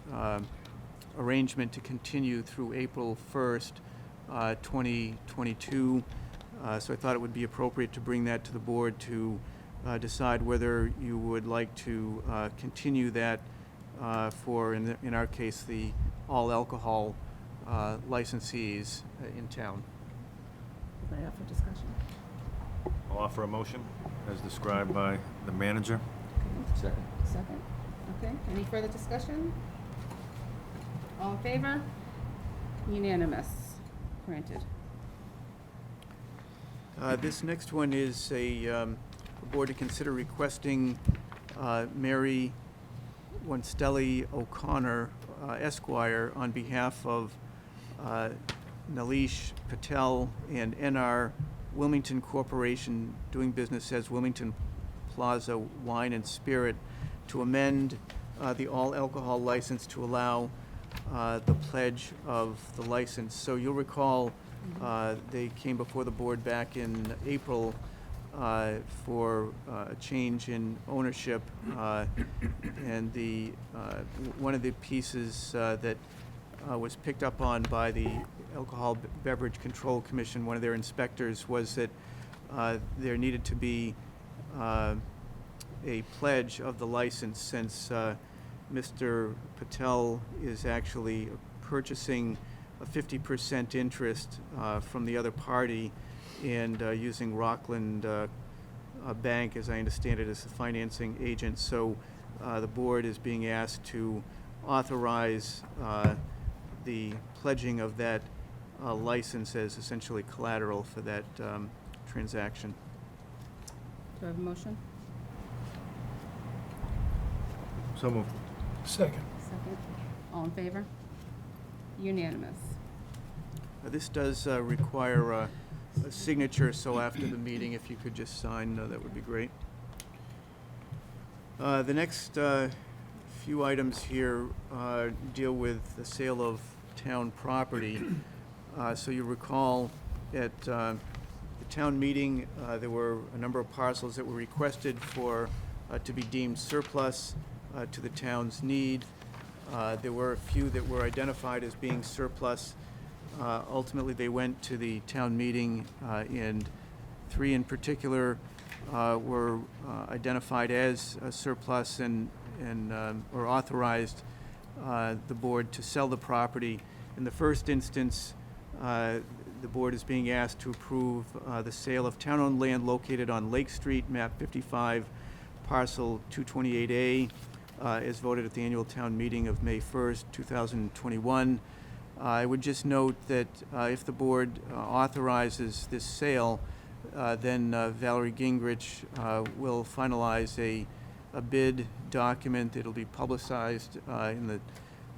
arrangement to continue through April 1st, 2022. So I thought it would be appropriate to bring that to the board to decide whether you would like to continue that for, in our case, the all alcohol licensees in town. Is that up for discussion? I'll offer a motion as described by the manager. Second. Second? Okay, any further discussion? All in favor? Unanimous. Granted. This next one is a board to consider requesting Mary Wanstelli O'Connor, Esquire, on behalf of Nalish Patel and NR Wilmington Corporation, doing business as Wilmington Plaza Wine and Spirit, to amend the all-alcohol license to allow the pledge of the license. So you'll recall, they came before the board back in April for a change in ownership, and the one of the pieces that was picked up on by the Alcohol Beverage Control Commission, one of their inspectors, was that there needed to be a pledge of the license, since Mr. Patel is actually purchasing a 50% interest from the other party, and using Rockland Bank, as I understand it, as the financing agent. So the board is being asked to authorize the pledging of that license as essentially collateral for that transaction. Do I have a motion? So moved. Second. Second. All in favor? Unanimous. This does require a signature, so after the meeting, if you could just sign, that would be great. The next few items here deal with the sale of town property. So you recall at the town meeting, there were a number of parcels that were requested for to be deemed surplus to the town's need. There were a few that were identified as being surplus. Ultimately, they went to the town meeting, and 3 in particular were identified as a surplus and or authorized the board to sell the property. In the first instance, the board is being asked to approve the sale of town-owned land located on Lake Street, map 55, parcel 228A, as voted at the annual town meeting of May 1st, 2021. I would just note that if the board authorizes this sale, then Valerie Gingrich will finalize a bid document. It'll be publicized in the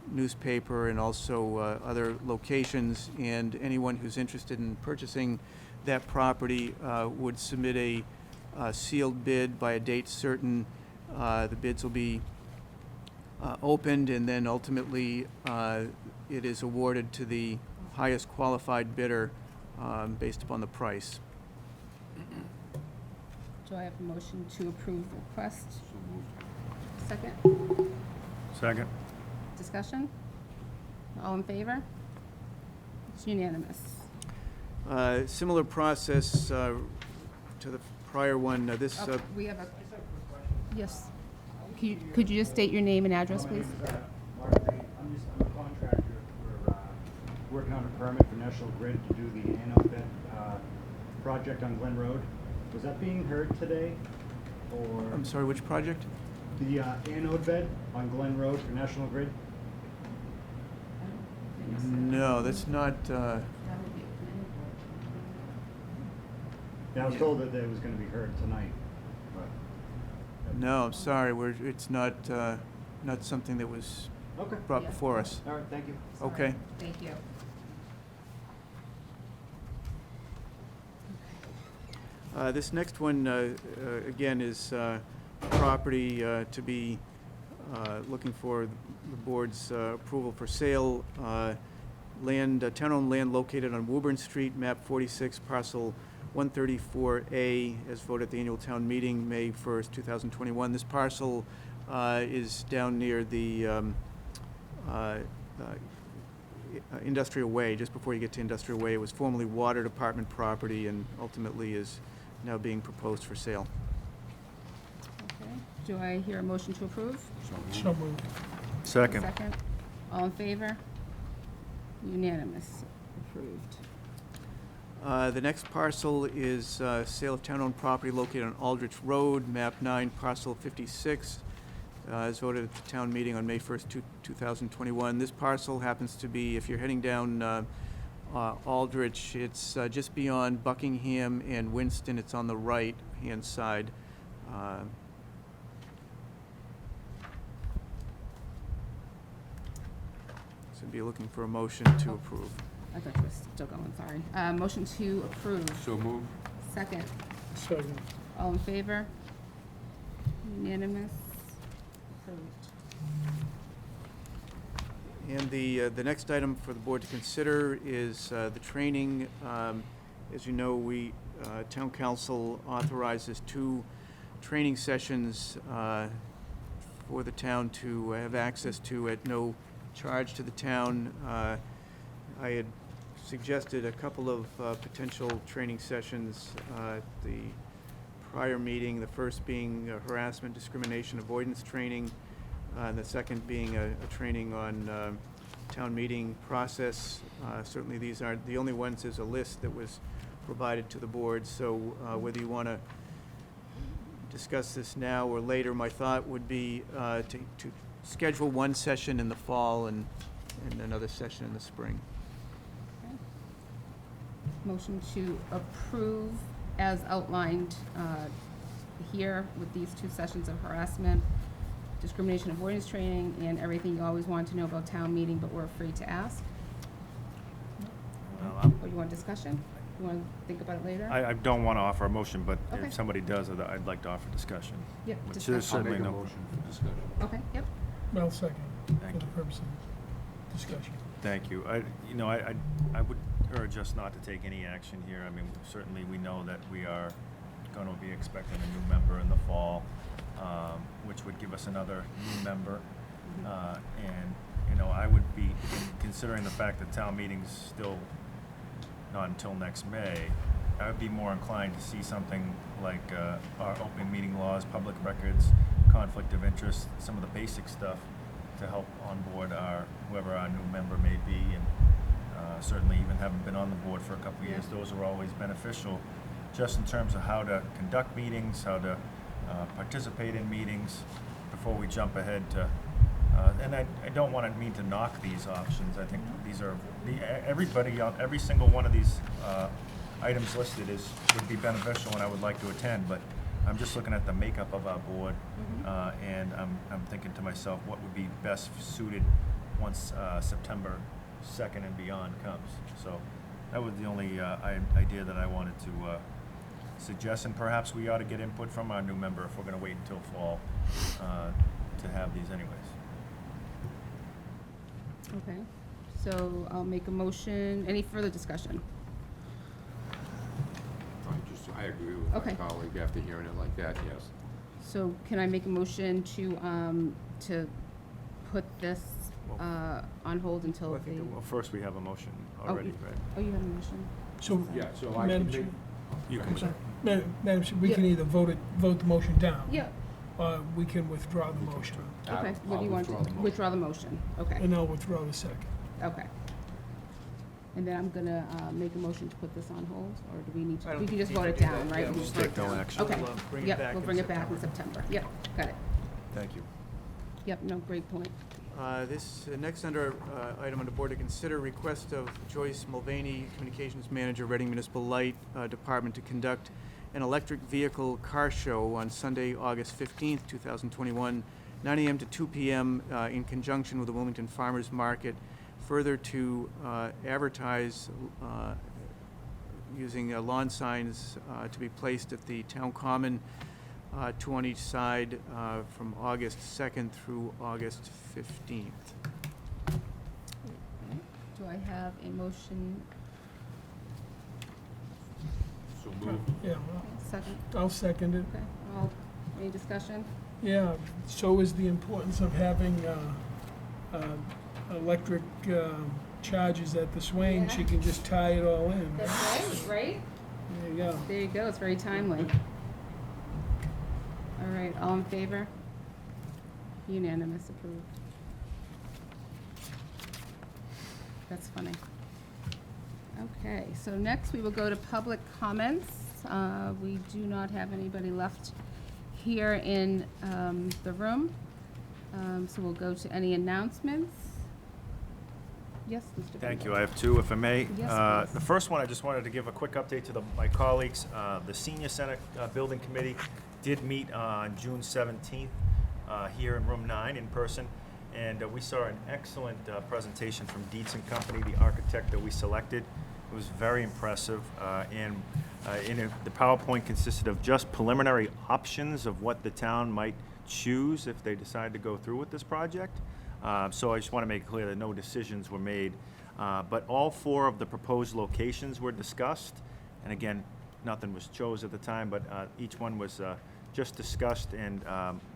newspaper and also other locations, and anyone who's interested in purchasing that property would submit a sealed bid by a date certain. The bids will be opened, and then ultimately it is awarded to the highest qualified bidder based upon the price. Do I have a motion to approve the request? Second. Second. Discussion? All in favor? It's unanimous. Similar process to the prior one. This We have a... Yes. Could you just state your name and address, please? I'm a contractor. We're working on a permit for National Grid to do the anode bed project on Glen Road. Was that being heard today? Or I'm sorry, which project? the anode bed on Glen Road for National Grid? No, that's not. Yeah, I was told that it was going to be heard tonight, but No, I'm sorry. It's not not something that was okay. brought before us. All right, thank you. Okay. Thank you. This next one, again, is property to be looking for the board's approval for sale. Land, town-owned land located on Woburn Street, map 46, parcel 134A, as voted at the annual town meeting, May 1st, 2021. This parcel is down near the Industrial Way, just before you get to Industrial Way. It was formerly Water Department property and ultimately is now being proposed for sale. Okay. Do I hear a motion to approve? So moved. Second. Second. All in favor? Unanimous. Approved. The next parcel is sale of town-owned property located on Aldrich Road, map 9, parcel 56, as voted at the town meeting on May 1st, 2021. This parcel happens to be, if you're heading down Aldrich, it's just beyond Buckingham and Winston. It's on the right-hand side. So be looking for a motion to approve. I thought you were still going, sorry. Motion to approve. So move. Second. Second. All in favor? Unanimous? Approved. And the next item for the board to consider is the training. As you know, Town Council authorizes 2 training sessions for the town to have access to at no charge to the town. I had suggested a couple of potential training sessions at the prior meeting, the first being harassment, discrimination, avoidance training, and the second being a training on town meeting process. Certainly these aren't the only ones. There's a list that was provided to the board, so whether you want to discuss this now or later, my thought would be to schedule one session in the fall and another session in the spring. Motion to approve as outlined here with these 2 sessions of harassment, discrimination avoidance training, and everything you always wanted to know about town meeting but were afraid to ask. Or you want discussion? You want to think about it later? I don't want to offer a motion, but Okay. if somebody does, I'd like to offer discussion. Yep, Which discussion. there's I'll certainly make a no. motion for discussion. Okay, yep. Well, second, Thank for the you. purpose of discussion. Thank you. I would urge us not to take any action here. I mean, certainly we know that we are going to be expecting a new member in the fall, which would give us another new member. And, I would be, considering the fact that town meeting's still not until next May, I would be more inclined to see something like our open meeting laws, public records, conflict of interest, some of the basic stuff to help onboard whoever our new member may be, and certainly even having been on the board for a couple of years, those are always beneficial, just in terms of how to conduct meetings, how to participate in meetings before we jump ahead to. And I don't want to mean to knock these options. I think these are everybody on every single one of these items listed would be beneficial, and I would like to attend. But I'm just looking at the makeup of our board, and I'm thinking to myself, what would be best suited once September 2nd and beyond comes. So that was the only idea that I wanted to suggest, and perhaps we ought to get input from our new member if we're going to wait until fall to have these anyways. Okay, so I'll make a motion. Any further discussion? I agree with my Okay. colleague after hearing it like that, yes. So can I make a motion to put this on hold until Well, I think well, first we have a motion already, right? Oh, you have a motion? So, Yeah, so I Madam can Chair, make, You I'm can. sorry. Madam Chair, we Yeah. can either vote the motion down. Yeah. Or we can withdraw the motion, Okay, what do you want? Withdraw the motion, okay, and I'll withdraw the second. okay. And then I'm gonna make a motion to put this on hold, or do we need I to, don't we can just need to vote it do down, that. right? Yeah, We we'll just take vote it no down. action. Okay, We'll, bring it yep, back we'll in bring it back in September. September, yep, got it. Thank you. Yep, no, great point. This next item on the board to consider request of Joyce Mulvaney, Communications Manager, Reading Municipal Light Department, to conduct an electric vehicle car show on Sunday, August 15th, 2021, 9 a.m. to 2 p.m. In conjunction with the Wilmington Farmers Market. Further to advertise using lawn signs to be placed at the town common, 2 on each side, from August 2nd through August 15th. Do I have a motion? so move. Yeah, well, Second, I'll second it. okay, all, any discussion? Yeah, so is the importance of having electric charges at the swing. Yeah. She can just tie it all in. That's right, right? There you go. There you go, it's very timely. All right, all in favor? Unanimous, approved. That's funny. Okay, so next we will go to public comments. We do not have anybody left here in the room. So we'll go to any announcements. Yes, Mr. Thank you. Bender. I have 2, if I may. Yes, please. The first one, I just wanted to give a quick update to my colleagues. The Senior Center Building Committee did meet on June 17th here in Room 9 in person, and we saw an excellent presentation from Dietz and Company, the architect that we selected. It was very impressive, and the PowerPoint consisted of just preliminary options of what the town might choose if they decide to go through with this project. So I just want to make it clear that no decisions were made, but all 4 of the proposed locations were discussed, and again, nothing was chose at the time, but each one was just discussed, and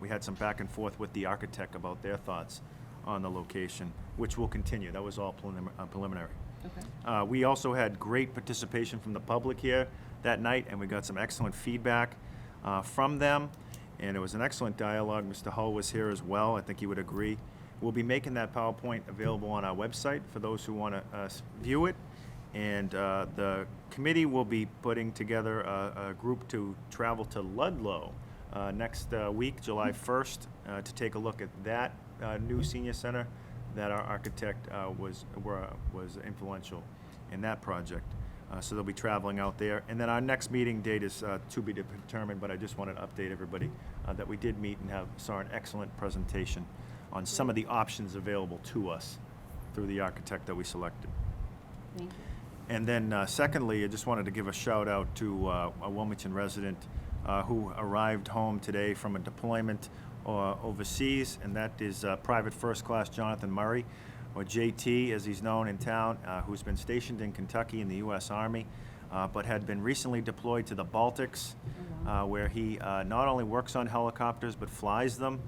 we had some back and forth with the architect about their thoughts on the location, which will continue. That was all preliminary. Okay. We also had great participation from the public here that night, and we got some excellent feedback from them, and it was an excellent dialogue. Mr. Hull was here as well. I think he would agree. We'll be making that PowerPoint available on our website for those who want to view it, and the committee will be putting together a group to travel to Ludlow next week, July 1st, to take a look at that new senior center that our architect was influential in that project. So they'll be traveling out there. And then our next meeting date is to be determined, but I just wanted to update everybody that we did meet and saw an excellent presentation on some of the options available to us through the architect that we selected. Thank you. And then secondly, I just wanted to give a shout out to a Wilmington resident who arrived home today from a deployment overseas, and that is Private First Class Jonathan Murray, or JT as he's known in town, who's been stationed in Kentucky in the U.S. Army, but had been recently deployed to the Baltics, where he not only works on helicopters but flies them.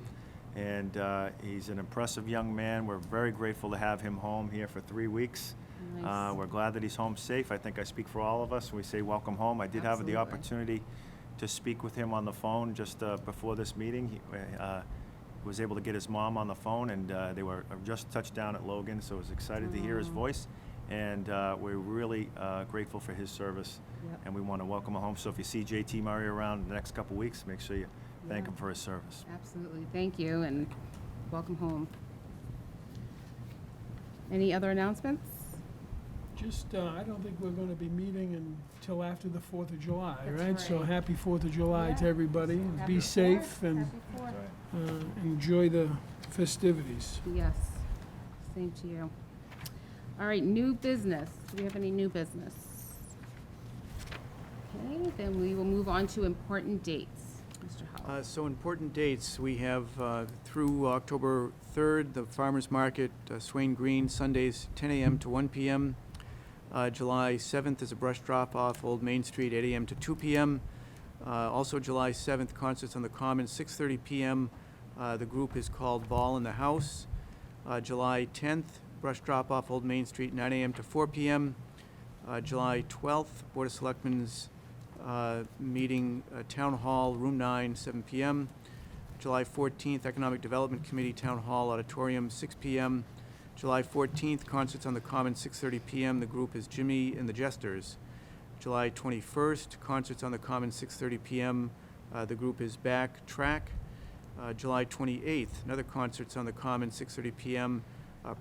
And he's an impressive young man. We're very grateful to have him home here for 3 weeks. Nice. We're glad that he's home safe. I think I speak for all of us when we say welcome home. I did have the Absolutely. opportunity to speak with him on the phone just before this meeting. He was able to get his mom on the phone, and they were just touched down at Logan, so I was excited to hear his voice. And we're really grateful for his service, Yep. and we want to welcome him home. So if you see JT Murray around the next couple weeks, make sure you thank Yeah. him for his service. Absolutely. Thank you, and welcome home. Any other announcements? Just, I don't think we're gonna be meeting until after the 4th of July, That's right? So right. happy 4th of July to Yeah. everybody. and Happy Be safe 4th. and Happy 4th. enjoy the festivities. Yes, same to you. All right, new business. Do we have any new business? Okay, then we will move on to important dates. Mr. Hull. So important dates, we have through October 3rd, the Farmers Market, Swain Green, Sundays 10 a.m. to 1 p.m. July 7th is a brush drop-off, Old Main Street, 8 a.m. to 2 p.m. Also July 7th, concerts on the Common, 6:30 p.m. The group is called Ball in the House. July 10th, brush drop-off, Old Main Street, 9 a.m. to 4 p.m. July 12th, Board of Selectmen's meeting, Town Hall, Room 9, 7 p.m. July 14th, Economic Development Committee, Town Hall Auditorium, 6 p.m. July 14th, concerts on the Common, 6:30 p.m. The group is Jimmy and the Jesters. July 21st, concerts on the Common, 6:30 p.m. The group is Back Track. July 28th, another concerts on the Common, 6:30 p.m.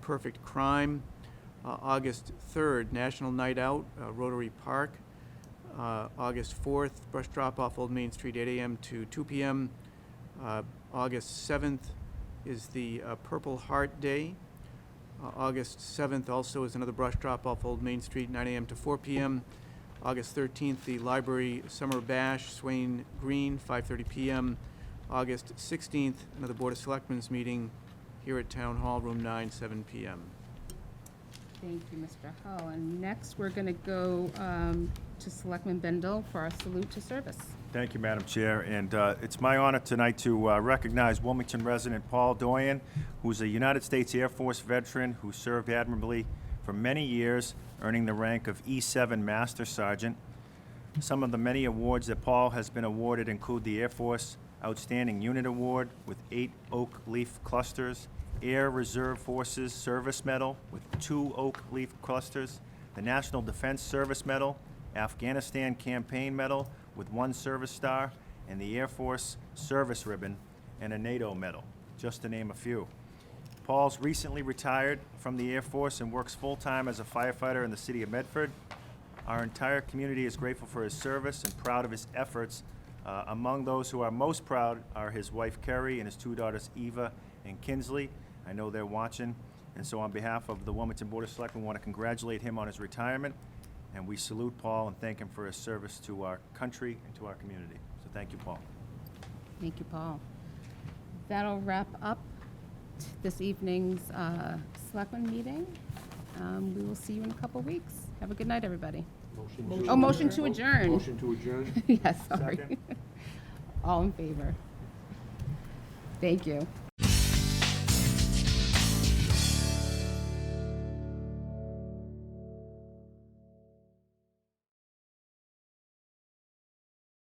Perfect Crime. August 3rd, National Night Out, Rotary Park. August 4th, brush drop-off, Old Main Street, 8 a.m. to 2 p.m. August 7th is the Purple Heart Day. August 7th also is another brush drop-off, Old Main Street, 9 a.m. to 4 p.m. August 13th, the Library Summer Bash, Swain Green, 5:30 p.m. August 16th, another Board of Selectmen's meeting here at Town Hall, Room 9, 7 p.m. Thank you, Mr. Hull. And next, we're going to go to Selectman Bendel for our salute to service. Thank you, Madam Chair, and it's my honor tonight to recognize Wilmington resident Paul Doyen, who's a United States Air Force veteran who served admirably for many years, earning the rank of E7 Master Sergeant. Some of the many awards that Paul has been awarded include the Air Force Outstanding Unit Award with 8 oak leaf clusters, Air Reserve Forces Service Medal with 2 oak leaf clusters, the National Defense Service Medal, Afghanistan Campaign Medal with 1 service star, and the Air Force Service Ribbon and a NATO medal, just to name a few. Paul's recently retired from the Air Force and works full-time as a firefighter in the city of Medford. Our entire community is grateful for his service and proud of his efforts. Among those who are most proud are his wife Kerry and his 2 daughters Eva and Kinsley. I know they're watching, and so on behalf of the Wilmington Board of Selectmen, we want to congratulate him on his retirement, and we salute Paul and thank him for his service to our country and to our community. So thank you, Paul. Thank you, Paul. That'll wrap up this evening's Selectmen meeting. We will see you in a couple weeks. Have a good night, everybody. Oh, motion to adjourn. Motion to adjourn? Yes, sorry. Second. All in favor? Thank you.